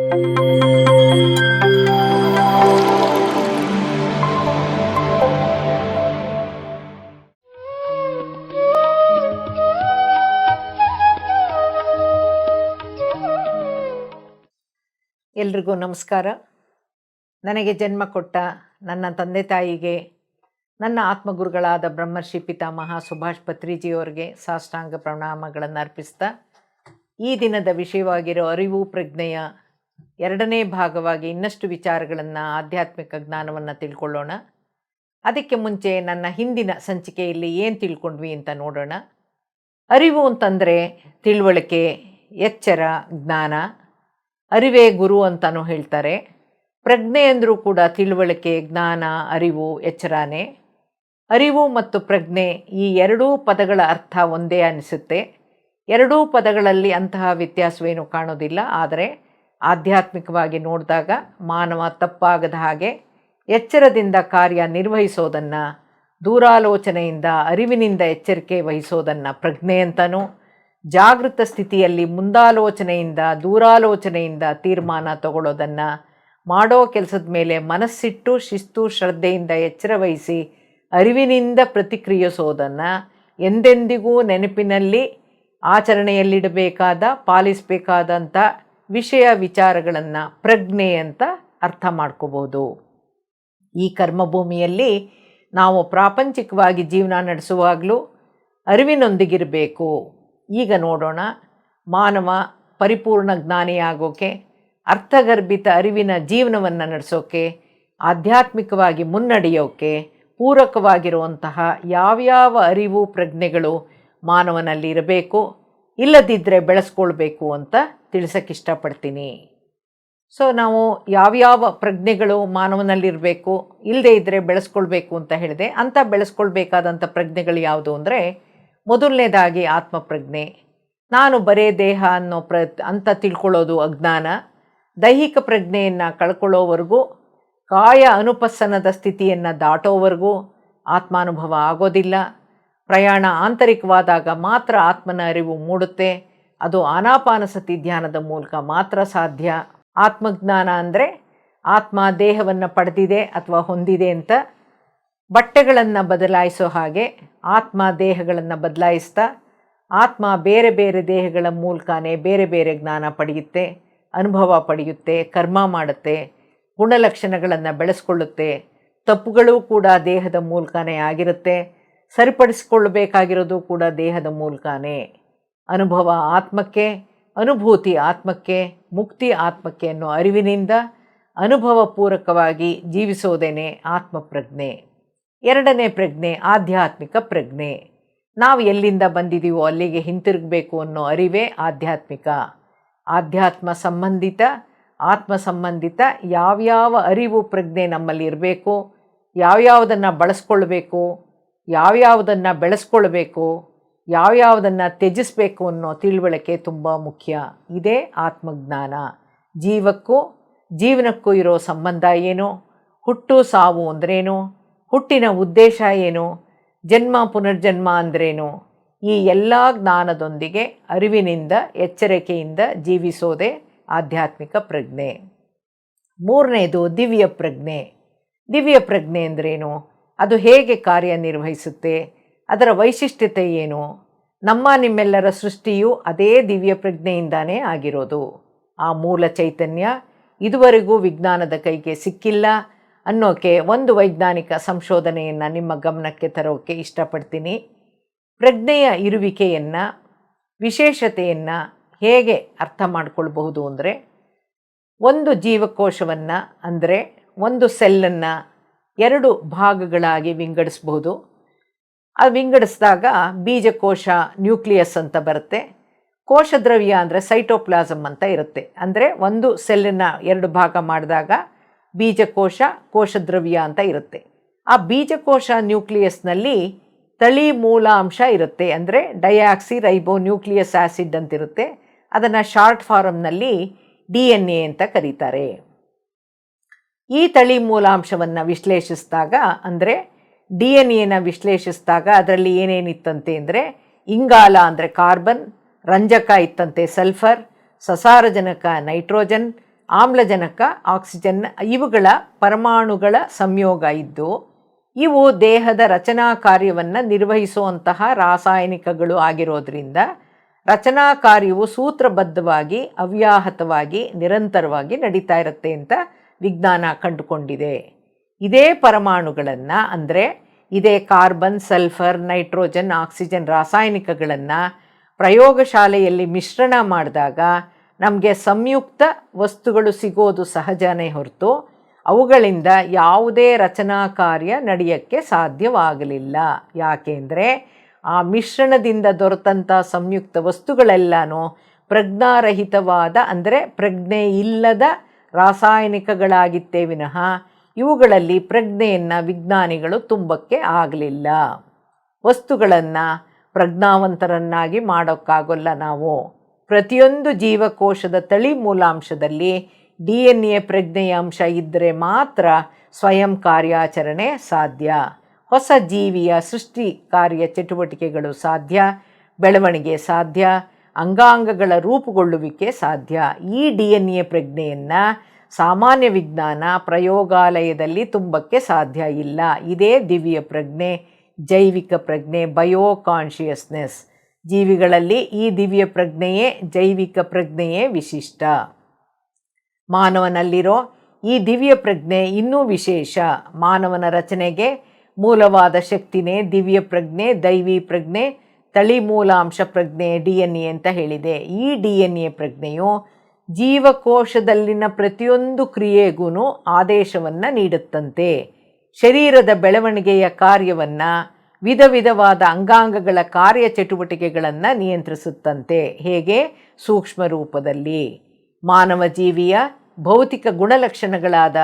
ಎಲ್ರಿಗೂ ನಮಸ್ಕಾರ. ನನಗೆ ಜನ್ಮ ಕೊಟ್ಟ ನನ್ನ ತಂದೆ ತಾಯಿಗೆ, ನನ್ನ ಆತ್ಮಗುರುಗಳಾದ ಬ್ರಹ್ಮರ್ಷಿ ಪಿತಾಮಹ ಸುಭಾಷ್ ಪತ್ರಿಜಿಯವರಿಗೆ ಸಾಷ್ಟಾಂಗ ಪ್ರಣಾಮಗಳನ್ನು ಅರ್ಪಿಸ್ತಾ, ಈ ದಿನದ ವಿಷಯವಾಗಿರೋ ಅರಿವು ಪ್ರಜ್ಞೆಯ 2ನೇ ಭಾಗವಾಗಿ ಇನ್ನಷ್ಟು ವಿಚಾರಗಳನ್ನು, ಆಧ್ಯಾತ್ಮಿಕ ಜ್ಞಾನವನ್ನು ತಿಳ್ಕೊಳ್ಳೋಣ. ಅದಕ್ಕೆ ಮುಂಚೆ ನನ್ನ ಹಿಂದಿನ ಸಂಚಿಕೆಯಲ್ಲಿ ಏನು ತಿಳ್ಕೊಂಡ್ವಿ ಅಂತ ನೋಡೋಣ. ಅರಿವು ಅಂತಂದರೆ ತಿಳುವಳಿಕೆ, ಎಚ್ಚರ, ಜ್ಞಾನ. ಅರಿವೇ ಗುರು ಅಂತಲೂ ಹೇಳ್ತಾರೆ. ಪ್ರಜ್ಞೆ ಅಂದರೂ ಕೂಡ ತಿಳುವಳಿಕೆ, ಜ್ಞಾನ, ಅರಿವು, ಎಚ್ಚರನೇ. ಅರಿವು ಮತ್ತು ಪ್ರಜ್ಞೆ ಈ ಎರಡೂ ಪದಗಳ ಅರ್ಥ ಒಂದೇ ಅನಿಸುತ್ತೆ. ಎರಡೂ ಪದಗಳಲ್ಲಿ ಅಂತಹ ವ್ಯತ್ಯಾಸವೇನು ಕಾಣೋದಿಲ್ಲ. ಆದರೆ ಆಧ್ಯಾತ್ಮಿಕವಾಗಿ ನೋಡಿದಾಗ ಮಾನವ ತಪ್ಪಾಗದ ಹಾಗೆ ಎಚ್ಚರದಿಂದ ಕಾರ್ಯ ನಿರ್ವಹಿಸೋದನ್ನು, ದೂರಾಲೋಚನೆಯಿಂದ ಅರಿವಿನಿಂದ ಎಚ್ಚರಿಕೆ ವಹಿಸೋದನ್ನು ಪ್ರಜ್ಞೆ ಅಂತನೂ, ಜಾಗೃತ ಸ್ಥಿತಿಯಲ್ಲಿ ಮುಂದಾಲೋಚನೆಯಿಂದ ದೂರಾಲೋಚನೆಯಿಂದ ತೀರ್ಮಾನ ತಗೊಳ್ಳೋದನ್ನು, ಮಾಡೋ ಕೆಲಸದ ಮೇಲೆ ಮನಸ್ಸಿಟ್ಟು ಶಿಸ್ತು ಶ್ರದ್ಧೆಯಿಂದ ಎಚ್ಚರ ವಹಿಸಿ ಅರಿವಿನಿಂದ ಪ್ರತಿಕ್ರಿಯಿಸೋದನ್ನು, ಎಂದೆಂದಿಗೂ ನೆನಪಿನಲ್ಲಿ ಆಚರಣೆಯಲ್ಲಿಡಬೇಕಾದ, ಪಾಲಿಸಬೇಕಾದಂಥ ವಿಷಯ ವಿಚಾರಗಳನ್ನು ಪ್ರಜ್ಞೆ ಅಂತ ಅರ್ಥ ಮಾಡ್ಕೋಬೋದು. ಈ ಕರ್ಮಭೂಮಿಯಲ್ಲಿ ನಾವು ಪ್ರಾಪಂಚಿಕವಾಗಿ ಜೀವನ ನಡೆಸುವಾಗಲೂ ಅರಿವಿನೊಂದಿಗಿರಬೇಕು. ಈಗ ನೋಡೋಣ, ಮಾನವ ಪರಿಪೂರ್ಣ ಜ್ಞಾನಿಯಾಗೋಕ್ಕೆ, ಅರ್ಥಗರ್ಭಿತ ಅರಿವಿನ ಜೀವನವನ್ನು ನಡೆಸೋಕ್ಕೆ, ಆಧ್ಯಾತ್ಮಿಕವಾಗಿ ಮುನ್ನಡೆಯೋಕ್ಕೆ ಪೂರಕವಾಗಿರುವಂತಹ ಯಾವ್ಯಾವ ಅರಿವು ಪ್ರಜ್ಞೆಗಳು ಮಾನವನಲ್ಲಿ ಇರಬೇಕು, ಇಲ್ಲದಿದ್ದರೆ ಬೆಳೆಸ್ಕೊಳ್ಬೇಕು ಅಂತ ತಿಳಿಸೋಕ್ಕೆ ಇಷ್ಟಪಡ್ತೀನಿ. ಸೊ ನಾವು ಯಾವ್ಯಾವ ಪ್ರಜ್ಞೆಗಳು ಮಾನವನಲ್ಲಿರಬೇಕು, ಇಲ್ಲದೇ ಇದ್ದರೆ ಬೆಳೆಸ್ಕೊಳ್ಬೇಕು ಅಂತ ಹೇಳಿದೆ. ಅಂಥ ಬೆಳೆಸ್ಕೊಳ್ಬೇಕಾದಂಥ ಪ್ರಜ್ಞೆಗಳು ಯಾವುದು ಅಂದರೆ, ಮೊದಲನೇದಾಗಿ ಆತ್ಮಪ್ರಜ್ಞೆ. ನಾನು ಬರೇ ದೇಹ ಅನ್ನೋ ಅಂತ ತಿಳ್ಕೊಳ್ಳೋದು ಅಜ್ಞಾನ. ದೈಹಿಕ ಪ್ರಜ್ಞೆಯನ್ನು ಕಳ್ಕೊಳ್ಳೋವರೆಗೂ, ಕಾಯ ಅನುಪಸ್ಸನದ ಸ್ಥಿತಿಯನ್ನು ದಾಟೋವರೆಗೂ ಆತ್ಮಾನುಭವ ಆಗೋದಿಲ್ಲ. ಪ್ರಯಾಣ ಆಂತರಿಕವಾದಾಗ ಮಾತ್ರ ಆತ್ಮನ ಅರಿವು ಮೂಡುತ್ತೆ. ಅದು ಆನಾಪಾನಸತಿ ಧ್ಯಾನದ ಮೂಲಕ ಮಾತ್ರ ಸಾಧ್ಯ. ಆತ್ಮಜ್ಞಾನ ಅಂದರೆ ಆತ್ಮ ದೇಹವನ್ನು ಪಡೆದಿದೆ ಅಥವಾ ಹೊಂದಿದೆ ಅಂತ. ಬಟ್ಟೆಗಳನ್ನು ಬದಲಾಯಿಸೋ ಹಾಗೆ ಆತ್ಮ ದೇಹಗಳನ್ನು ಬದಲಾಯಿಸ್ತಾ, ಆತ್ಮ ಬೇರೆ ಬೇರೆ ದೇಹಗಳ ಮೂಲಕನೇ ಬೇರೆ ಬೇರೆ ಜ್ಞಾನ ಪಡೆಯುತ್ತೆ, ಅನುಭವ ಪಡೆಯುತ್ತೆ, ಕರ್ಮ ಮಾಡುತ್ತೆ, ಗುಣಲಕ್ಷಣಗಳನ್ನು ಬೆಳೆಸ್ಕೊಳ್ಳುತ್ತೆ. ತಪ್ಪುಗಳು ಕೂಡ ದೇಹದ ಮೂಲಕನೇ ಆಗಿರುತ್ತೆ. ಸರಿಪಡಿಸಿಕೊಳ್ಳಬೇಕಾಗಿರೋದು ಕೂಡ ದೇಹದ ಮೂಲಕನೇ. ಅನುಭವ ಆತ್ಮಕ್ಕೆ, ಅನುಭೂತಿ ಆತ್ಮಕ್ಕೆ, ಮುಕ್ತಿ ಆತ್ಮಕ್ಕೆ ಅನ್ನೋ ಅರಿವಿನಿಂದ ಅನುಭವಪೂರ್ವಕವಾಗಿ ಜೀವಿಸೋದೇನೆ ಆತ್ಮಪ್ರಜ್ಞೆ. 2ನೇ ಪ್ರಜ್ಞೆ ಆಧ್ಯಾತ್ಮಿಕ ಪ್ರಜ್ಞೆ. ನಾವು ಎಲ್ಲಿಂದ ಬಂದಿದ್ದೀವೋ ಅಲ್ಲಿಗೆ ಹಿಂತಿರುಗಬೇಕು ಅನ್ನೋ ಅರಿವೇ ಆಧ್ಯಾತ್ಮಿಕ. ಆಧ್ಯಾತ್ಮ ಸಂಬಂಧಿತ, ಆತ್ಮ ಸಂಬಂಧಿತ ಯಾವ್ಯಾವ ಅರಿವು ಪ್ರಜ್ಞೆ ನಮ್ಮಲ್ಲಿ ಇರಬೇಕು, ಯಾವ್ಯಾವುದನ್ನು ಬಳಸ್ಕೊಳ್ಬೇಕು, ಯಾವ್ಯಾವುದನ್ನು ಬೆಳೆಸ್ಕೊಳ್ಬೇಕು, ಯಾವ್ಯಾವುದನ್ನು ತ್ಯಜಿಸಬೇಕು ಅನ್ನೋ ತಿಳುವಳಿಕೆ ತುಂಬ ಮುಖ್ಯ. ಇದೇ ಆತ್ಮಜ್ಞಾನ. ಜೀವಕ್ಕೂ ಜೀವನಕ್ಕೂ ಇರೋ ಸಂಬಂಧ ಏನು, ಹುಟ್ಟು ಸಾವು ಅಂದ್ರೇನು, ಹುಟ್ಟಿನ ಉದ್ದೇಶ ಏನು, ಜನ್ಮ ಪುನರ್ಜನ್ಮ ಅಂದ್ರೇನು, ಈ ಎಲ್ಲ ಜ್ಞಾನದೊಂದಿಗೆ ಅರಿವಿನಿಂದ ಎಚ್ಚರಿಕೆಯಿಂದ ಜೀವಿಸೋದೇ ಆಧ್ಯಾತ್ಮಿಕ ಪ್ರಜ್ಞೆ. 3ನೇದು ದಿವ್ಯ ಪ್ರಜ್ಞೆ. ದಿವ್ಯ ಪ್ರಜ್ಞೆ ಅಂದ್ರೇನು, ಅದು ಹೇಗೆ ಕಾರ್ಯನಿರ್ವಹಿಸುತ್ತೆ, ಅದರ ವೈಶಿಷ್ಟ್ಯತೆ ಏನು. ನಮ್ಮ ನಿಮ್ಮೆಲ್ಲರ ಸೃಷ್ಟಿಯು ಅದೇ ದಿವ್ಯ ಪ್ರಜ್ಞೆಯಿಂದಾನೇ ಆಗಿರೋದು. ಆ ಮೂಲ ಚೈತನ್ಯ ಇದುವರೆಗೂ ವಿಜ್ಞಾನದ ಕೈಗೆ ಸಿಕ್ಕಿಲ್ಲ ಅನ್ನೋಕ್ಕೆ ಒಂದು ವೈಜ್ಞಾನಿಕ ಸಂಶೋಧನೆಯನ್ನು ನಿಮ್ಮ ಗಮನಕ್ಕೆ ತರೋಕ್ಕೆ ಇಷ್ಟಪಡ್ತೀನಿ. ಪ್ರಜ್ಞೆಯ ಇರುವಿಕೆಯನ್ನು, ವಿಶೇಷತೆಯನ್ನು ಹೇಗೆ ಅರ್ಥ ಮಾಡ್ಕೊಳ್ಬಹುದು ಅಂದರೆ, ಒಂದು ಜೀವಕೋಶವನ್ನು ಅಂದರೆ ಒಂದು ಸೆಲ್ಲನ್ನು 2 ಭಾಗಗಳಾಗಿ ವಿಂಗಡಿಸ್ಬಹುದು. ಅದು ವಿಂಗಡಿಸಿದಾಗ ಬೀಜಕೋಶ, ನ್ಯೂಕ್ಲಿಯಸ್ ಅಂತ ಬರುತ್ತೆ. ಕೋಶದ್ರವ್ಯ ಅಂದರೆ ಸೈಟೋಪ್ಲಾಸಮ್ ಅಂತ ಇರುತ್ತೆ. ಅಂದರೆ ಒಂದು ಸೆಲ್ಲನ್ನು 2 ಭಾಗ ಮಾಡಿದಾಗ ಬೀಜಕೋಶ, ಕೋಶದ್ರವ್ಯ ಅಂತ ಇರುತ್ತೆ. ಆ ಬೀಜಕೋಶ ನ್ಯೂಕ್ಲಿಯಸ್ನಲ್ಲಿ ತಳಿ ಮೂಲಾಂಶ ಇರುತ್ತೆ. ಅಂದರೆ ಡೈಆಕ್ಸಿ ರೈಬೋ ನ್ಯೂಕ್ಲಿಯಸ್ ಆ್ಯಸಿಡ್ ಅಂತಿರುತ್ತೆ. ಅದನ್ನು ಶಾರ್ಟ್ ಫಾರಮ್ನಲ್ಲಿ DNA ಅಂತ ಕರೀತಾರೆ. ಈ ತಳಿ ಮೂಲಾಂಶವನ್ನು ವಿಶ್ಲೇಷಿಸಿದಾಗ, ಅಂದರೆ DNA ವಿಶ್ಲೇಷಿಸಿದಾಗ ಅದರಲ್ಲಿ ಏನೇನಿತ್ತಂತೆ ಅಂದರೆ, ಇಂಗಾಲ ಅಂದರೆ ಕಾರ್ಬನ್, ರಂಜಕ ಇತ್ತಂತೆ ಸಲ್ಫರ್, ಸಸಾರಜನಕ ನೈಟ್ರೋಜನ್, ಆಮ್ಲಜನಕ, ಆಕ್ಸಿಜನ್ ಇವುಗಳ ಪರಮಾಣುಗಳ ಸಂಯೋಗ ಇದ್ದು ಇವು ದೇಹದ ರಚನಾ ಕಾರ್ಯವನ್ನು ನಿರ್ವಹಿಸುವಂತಹ ರಾಸಾಯನಿಕಗಳು ಆಗಿರೋದ್ರಿಂದ ರಚನಾ ಕಾರ್ಯವು ಸೂತ್ರಬದ್ಧವಾಗಿ ಅವ್ಯಾಹತವಾಗಿ ನಿರಂತರವಾಗಿ ನಡೀತಾ ಇರುತ್ತೆ ಅಂತ ವಿಜ್ಞಾನ ಕಂಡುಕೊಂಡಿದೆ. ಇದೇ ಪರಮಾಣುಗಳನ್ನು ಅಂದರೆ ಇದೇ ಕಾರ್ಬನ್, ಸಲ್ಫರ್, ನೈಟ್ರೋಜನ್, ಆಕ್ಸಿಜನ್ ರಾಸಾಯನಿಕಗಳನ್ನು ಪ್ರಯೋಗಶಾಲೆಯಲ್ಲಿ ಮಿಶ್ರಣ ಮಾಡಿದಾಗ ನಮಗೆ ಸಂಯುಕ್ತ ವಸ್ತುಗಳು ಸಿಗೋದು ಸಹಜನೇ ಹೊರತು ಅವುಗಳಿಂದ ಯಾವುದೇ ರಚನಾ ಕಾರ್ಯ ನಡೆಯೋಕ್ಕೆ ಸಾಧ್ಯವಾಗಲಿಲ್ಲ. ಯಾಕೆಂದರೆ ಆ ಮಿಶ್ರಣದಿಂದ ದೊರೆತಂಥ ಸಂಯುಕ್ತ ವಸ್ತುಗಳೆಲ್ಲನೂ ಪ್ರಜ್ಞಾರಹಿತವಾದ ಅಂದರೆ ಪ್ರಜ್ಞೆ ಇಲ್ಲದ ರಾಸಾಯನಿಕಗಳಾಗಿತ್ತೇ ವಿನಃ ಇವುಗಳಲ್ಲಿ ಪ್ರಜ್ಞೆಯನ್ನು ವಿಜ್ಞಾನಿಗಳು ತುಂಬಕ್ಕೆ ಆಗಲಿಲ್ಲ. ವಸ್ತುಗಳನ್ನು ಪ್ರಜ್ಞಾವಂತರನ್ನಾಗಿ ಮಾಡೋಕ್ಕಾಗೋಲ್ಲ ನಾವು. ಪ್ರತಿಯೊಂದು ಜೀವಕೋಶದ ತಳಿ ಮೂಲಾಂಶದಲ್ಲಿ DNA ಪ್ರಜ್ಞೆಯ ಅಂಶ ಇದ್ದರೆ ಮಾತ್ರ ಸ್ವಯಂ ಕಾರ್ಯಾಚರಣೆ ಸಾಧ್ಯ, ಹೊಸ ಜೀವಿಯ ಸೃಷ್ಟಿ ಕಾರ್ಯ ಚಟುವಟಿಕೆಗಳು ಸಾಧ್ಯ, ಬೆಳವಣಿಗೆ ಸಾಧ್ಯ, ಅಂಗಾಂಗಗಳ ರೂಪುಗೊಳ್ಳುವಿಕೆ ಸಾಧ್ಯ. ಈ DNA ಪ್ರಜ್ಞೆಯನ್ನು ಸಾಮಾನ್ಯ ವಿಜ್ಞಾನ ಪ್ರಯೋಗಾಲಯದಲ್ಲಿ ತುಂಬಕ್ಕೆ ಸಾಧ್ಯ ಇಲ್ಲ. ಇದೇ ದಿವ್ಯ ಪ್ರಜ್ಞೆ, ಜೈವಿಕ ಪ್ರಜ್ಞೆ, ಬಯೋ ಕಾನ್ಷಿಯಸ್ನೆಸ್. ಜೀವಿಗಳಲ್ಲಿ ಈ ದಿವ್ಯ ಪ್ರಜ್ಞೆಯೇ ಜೈವಿಕ ಪ್ರಜ್ಞೆಯೇ ವಿಶಿಷ್ಟ. ಮಾನವನಲ್ಲಿರೋ ಈ ದಿವ್ಯ ಪ್ರಜ್ಞೆ ಇನ್ನೂ ವಿಶೇಷ. ಮಾನವನ ರಚನೆಗೆ ಮೂಲವಾದ ಶಕ್ತಿನೇ ದಿವ್ಯ ಪ್ರಜ್ಞೆ, ದೈವಿ ಪ್ರಜ್ಞೆ, ತಳಿ ಮೂಲಾಂಶ ಪ್ರಜ್ಞೆ, DNA ಅಂತ ಹೇಳಿದೆ. ಈ DNA ಪ್ರಜ್ಞೆಯು ಜೀವಕೋಶದಲ್ಲಿನ ಪ್ರತಿಯೊಂದು ಕ್ರಿಯೆಗೂ ಆದೇಶವನ್ನು ನೀಡುತ್ತಂತೆ. ಶರೀರದ ಬೆಳವಣಿಗೆಯ ಕಾರ್ಯವನ್ನು, ವಿಧ ವಿಧವಾದ ಅಂಗಾಂಗಗಳ ಕಾರ್ಯಚಟುವಟಿಕೆಗಳನ್ನು ನಿಯಂತ್ರಿಸುತ್ತಂತೆ. ಹೇಗೆ? ಸೂಕ್ಷ್ಮ ರೂಪದಲ್ಲಿ. ಮಾನವ ಜೀವಿಯ ಭೌತಿಕ ಗುಣಲಕ್ಷಣಗಳಾದ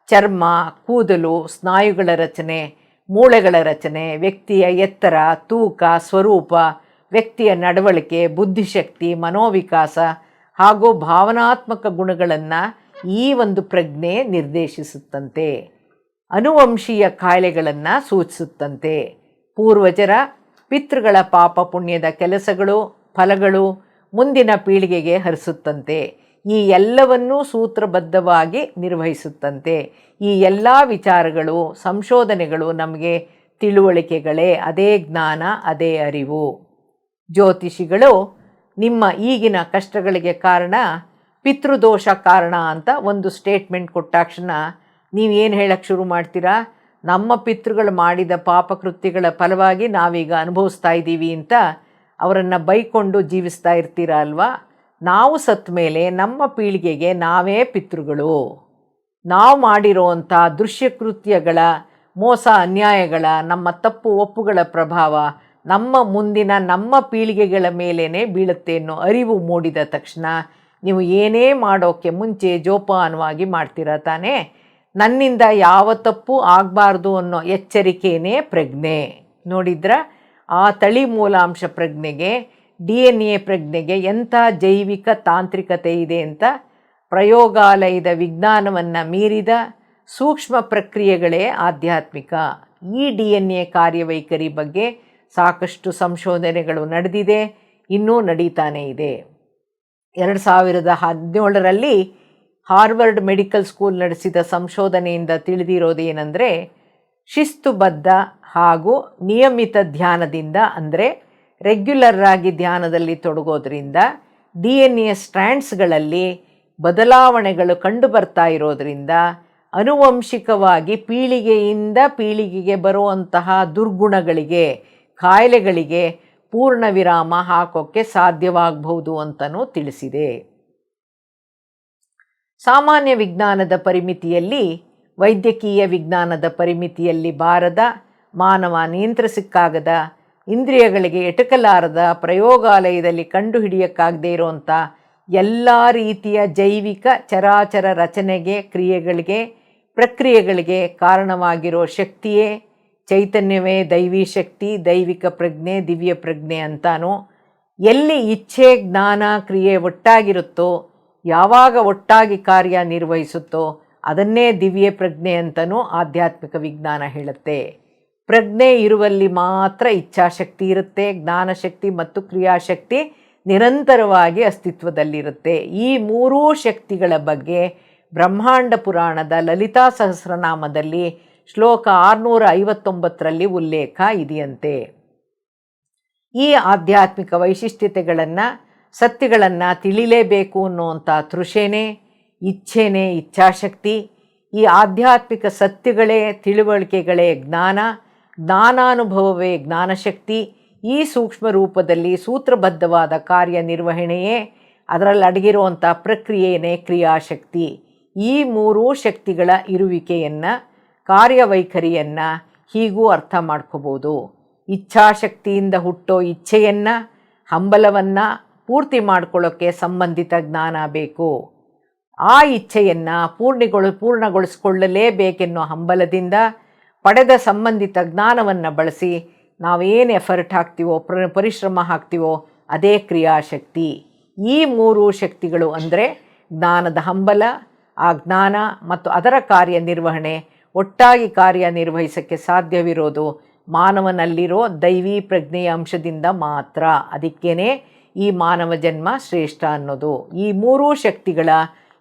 ಚರ್ಮ, ಕೂದಲು, ಸ್ನಾಯುಗಳ ರಚನೆ, ಮೂಳೆಗಳ ರಚನೆ, ವ್ಯಕ್ತಿಯ ಎತ್ತರ, ತೂಕ, ಸ್ವರೂಪ, ವ್ಯಕ್ತಿಯ ನಡವಳಿಕೆ, ಬುದ್ಧಿಶಕ್ತಿ, ಮನೋವಿಕಾಸ ಹಾಗೂ ಭಾವನಾತ್ಮಕ ಗುಣಗಳನ್ನು ಈ ಒಂದು ಪ್ರಜ್ಞೆ ನಿರ್ದೇಶಿಸುತ್ತಂತೆ. ಅನುವಂಶೀಯ ಕಾಯಿಲೆಗಳನ್ನು ಸೂಚಿಸುತ್ತಂತೆ. ಪೂರ್ವಜರ ಪಿತೃಗಳ ಪಾಪ ಪುಣ್ಯದ ಕೆಲಸಗಳು, ಫಲಗಳು ಮುಂದಿನ ಪೀಳಿಗೆಗೆ ಹರಿಸುತ್ತಂತೆ. ಈ ಎಲ್ಲವನ್ನೂ ಸೂತ್ರಬದ್ಧವಾಗಿ ನಿರ್ವಹಿಸುತ್ತಂತೆ. ಈ ಎಲ್ಲ ವಿಚಾರಗಳು, ಸಂಶೋಧನೆಗಳು ನಮಗೆ ತಿಳುವಳಿಕೆಗಳೇ. ಅದೇ ಜ್ಞಾನ, ಅದೇ ಅರಿವು. ಜ್ಯೋತಿಷಿಗಳು ನಿಮ್ಮ ಈಗಿನ ಕಷ್ಟಗಳಿಗೆ ಕಾರಣ ಪಿತೃದೋಷ ಕಾರಣ ಅಂತ ಒಂದು ಸ್ಟೇಟ್ಮೆಂಟ್ ಕೊಟ್ಟಾಕ್ಷಣ ನೀವೇನು ಹೇಳಕ್ಕೆ ಶುರು ಮಾಡ್ತೀರಾ? ನಮ್ಮ ಪಿತೃಗಳು ಮಾಡಿದ ಪಾಪಕೃತ್ಯಗಳ ಫಲವಾಗಿ ನಾವೀಗ ಅನುಭವಿಸ್ತಾ ಇದ್ದೀವಿ ಅಂತ ಅವರನ್ನು ಬೈಕೊಂಡು ಜೀವಿಸ್ತಾ ಇರ್ತೀರ ಅಲ್ವಾ? ನಾವು ಸತ್ತ ಮೇಲೆ ನಮ್ಮ ಪೀಳಿಗೆಗೆ ನಾವೇ ಪಿತೃಗಳು. ನಾವು ಮಾಡಿರೋವಂಥ ದೃಶ್ಯಕೃತ್ಯಗಳ, ಮೋಸ ಅನ್ಯಾಯಗಳ, ನಮ್ಮ ತಪ್ಪು ಒಪ್ಪುಗಳ ಪ್ರಭಾವ ನಮ್ಮ ಪೀಳಿಗೆಗಳ ಮೇಲೇ ಬೀಳುತ್ತೆ ಅನ್ನೋ ಅರಿವು ಮೂಡಿದ ತಕ್ಷಣ ನೀವು ಏನೇ ಮಾಡೋಕ್ಕೆ ಮುಂಚೆ ಜೋಪಾನವಾಗಿ ಮಾಡ್ತೀರ ತಾನೇ. ನನ್ನಿಂದ ಯಾವ ತಪ್ಪು ಆಗಬಾರ್ದು ಅನ್ನೋ ಎಚ್ಚರಿಕೆಯೇ ಪ್ರಜ್ಞೆ. ನೋಡಿದ್ರ ಆ ತಳಿ ಮೂಲಾಂಶ ಪ್ರಜ್ಞೆಗೆ, DNA ಪ್ರಜ್ಞೆಗೆ ಎಂಥ ಜೈವಿಕ ತಾಂತ್ರಿಕತೆ ಇದೆ ಅಂತ. ಪ್ರಯೋಗಾಲಯದ ವಿಜ್ಞಾನವನ್ನು ಮೀರಿದ ಸೂಕ್ಷ್ಮ ಪ್ರಕ್ರಿಯೆಗಳೇ ಆಧ್ಯಾತ್ಮಿಕ. ಈ DNA ಕಾರ್ಯವೈಖರಿ ಬಗ್ಗೆ ಸಾಕಷ್ಟು ಸಂಶೋಧನೆಗಳು ನಡೆದಿದೆ, ಇನ್ನೂ ನಡೀತಾನೇ ಇದೆ. 2017ರಲ್ಲಿ ಹಾರ್ವರ್ಡ್ ಮೆಡಿಕಲ್ ಸ್ಕೂಲ್ ನಡೆಸಿದ ಸಂಶೋಧನೆಯಿಂದ ತಿಳಿದಿರೋದೇನೆಂದರೆ, ಶಿಸ್ತುಬದ್ಧ ಹಾಗೂ ನಿಯಮಿತ ಧ್ಯಾನದಿಂದ ಅಂದರೆ ರೆಗ್ಯುಲರ್ ಆಗಿ ಧ್ಯಾನದಲ್ಲಿ ತೊಡಗೋದ್ರಿಂದ DNA ಸ್ಟ್ರ್ಯಾಂಡ್ಸ್ಗಳಲ್ಲಿ ಬದಲಾವಣೆಗಳು ಕಂಡು ಬರ್ತಾ ಇರೋದ್ರಿಂದ ಅನುವಂಶಿಕವಾಗಿ ಪೀಳಿಗೆಯಿಂದ ಪೀಳಿಗೆಗೆ ಬರುವಂತಹ ದುರ್ಗುಣಗಳಿಗೆ, ಕಾಯಿಲೆಗಳಿಗೆ ಪೂರ್ಣ ವಿರಾಮ ಹಾಕೋಕ್ಕೆ ಸಾಧ್ಯವಾಗಬಹುದು ಅಂತಲೂ ತಿಳಿಸಿದೆ. ಸಾಮಾನ್ಯ ವಿಜ್ಞಾನದ ಪರಿಮಿತಿಯಲ್ಲಿ, ವೈದ್ಯಕೀಯ ವಿಜ್ಞಾನದ ಪರಿಮಿತಿಯಲ್ಲಿ ಬಾರದ, ಮಾನವ ನಿಯಂತ್ರಿಸಕ್ಕಾಗದ, ಇಂದ್ರಿಯಗಳಿಗೆ ಎಟಕಲಾರದ, ಪ್ರಯೋಗಾಲಯದಲ್ಲಿ ಕಂಡುಹಿಡಿಯೋಕ್ಕಾಗದೇ ಇರುವಂಥ ಎಲ್ಲ ರೀತಿಯ ಜೈವಿಕ ಚರಾಚರ ರಚನೆಗೆ, ಕ್ರಿಯೆಗಳಿಗೆ, ಪ್ರಕ್ರಿಯೆಗಳಿಗೆ ಕಾರಣವಾಗಿರೋ ಶಕ್ತಿಯೇ, ಚೈತನ್ಯವೇ ದೈವಿ ಶಕ್ತಿ, ದೈವಿಕ ಪ್ರಜ್ಞೆ, ದಿವ್ಯ ಪ್ರಜ್ಞೆ ಅಂತಾನೋ. ಎಲ್ಲಿ ಇಚ್ಛೆ, ಜ್ಞಾನ, ಕ್ರಿಯೆ ಒಟ್ಟಾಗಿರುತ್ತೋ, ಯಾವಾಗ ಒಟ್ಟಾಗಿ ಕಾರ್ಯ ನಿರ್ವಹಿಸುತ್ತೋ ಅದನ್ನೇ ದಿವ್ಯ ಪ್ರಜ್ಞೆ ಅಂತಲೂ ಆಧ್ಯಾತ್ಮಿಕ ವಿಜ್ಞಾನ ಹೇಳುತ್ತೆ. ಪ್ರಜ್ಞೆ ಇರುವಲ್ಲಿ ಮಾತ್ರ ಇಚ್ಛಾಶಕ್ತಿ ಇರುತ್ತೆ. ಜ್ಞಾನಶಕ್ತಿ ಮತ್ತು ಕ್ರಿಯಾಶಕ್ತಿ ನಿರಂತರವಾಗಿ ಅಸ್ತಿತ್ವದಲ್ಲಿರುತ್ತೆ. ಈ ಮೂರೂ ಶಕ್ತಿಗಳ ಬಗ್ಗೆ ಬ್ರಹ್ಮಾಂಡ ಪುರಾಣದ ಲಲಿತಾ ಸಹಸ್ರನಾಮದಲ್ಲಿ ಶ್ಲೋಕ 659ರಲ್ಲಿ ಉಲ್ಲೇಖ ಇದೆಯಂತೆ. ಈ ಆಧ್ಯಾತ್ಮಿಕ ವೈಶಿಷ್ಟ್ಯತೆಗಳನ್ನು ಸತ್ಯಗಳನ್ನು ತಿಳಿಲೇಬೇಕು ಅನ್ನುವಂಥ ತೃಷೆನೇ, ಇಚ್ಛೆನೇ ಇಚ್ಛಾಶಕ್ತಿ. ಈ ಆಧ್ಯಾತ್ಮಿಕ ಸತ್ಯಗಳೇ ತಿಳುವಳಿಕೆಗಳೇ ಜ್ಞಾನ, ಜ್ಞಾನಾನುಭವವೇ ಜ್ಞಾನಶಕ್ತಿ. ಈ ಸೂಕ್ಷ್ಮ ರೂಪದಲ್ಲಿ ಸೂತ್ರಬದ್ಧವಾದ ಕಾರ್ಯನಿರ್ವಹಣೆಯೇ, ಅದರಲ್ಲಿ ಅಡಗಿರುವಂಥ ಪ್ರಕ್ರಿಯೆಯೇ ಕ್ರಿಯಾಶಕ್ತಿ. ಈ ಮೂರೂ ಶಕ್ತಿಗಳ ಇರುವಿಕೆಯನ್ನು, ಕಾರ್ಯವೈಖರಿಯನ್ನು ಹೀಗೂ ಅರ್ಥ ಮಾಡ್ಕೋಬೋದು. ಇಚ್ಛಾಶಕ್ತಿಯಿಂದ ಹುಟ್ಟೋ ಇಚ್ಛೆಯನ್ನು, ಹಂಬಲವನ್ನು ಪೂರ್ತಿ ಮಾಡ್ಕೊಳ್ಳೋಕ್ಕೆ ಸಂಬಂಧಿತ ಜ್ಞಾನ ಬೇಕು. ಆ ಇಚ್ಛೆಯನ್ನು ಪೂರ್ಣಗೊಳಿಸ್ಕೊಳ್ಳಲೇಬೇಕೆನ್ನೋ ಹಂಬಲದಿಂದ ಪಡೆದ ಸಂಬಂಧಿತ ಜ್ಞಾನವನ್ನು ಬಳಸಿ ನಾವೇನು ಎಫರ್ಟ್ ಹಾಕ್ತೀವೋ, ಪರಿಶ್ರಮ ಹಾಕ್ತೀವೋ ಅದೇ ಕ್ರಿಯಾಶಕ್ತಿ. ಈ ಮೂರು ಶಕ್ತಿಗಳು ಅಂದರೆ ಜ್ಞಾನದ ಹಂಬಲ, ಆ ಜ್ಞಾನ ಮತ್ತು ಅದರ ಕಾರ್ಯನಿರ್ವಹಣೆ ಒಟ್ಟಾಗಿ ಕಾರ್ಯನಿರ್ವಹಿಸೋಕ್ಕೆ ಸಾಧ್ಯವಿರೋದು ಮಾನವನಲ್ಲಿರೋ ದೈವಿ ಪ್ರಜ್ಞೆಯ ಅಂಶದಿಂದ ಮಾತ್ರ. ಅದಕ್ಕೇ ಈ ಮಾನವ ಜನ್ಮ ಶ್ರೇಷ್ಠ ಅನ್ನೋದು. ಈ ಮೂರೂ ಶಕ್ತಿಗಳ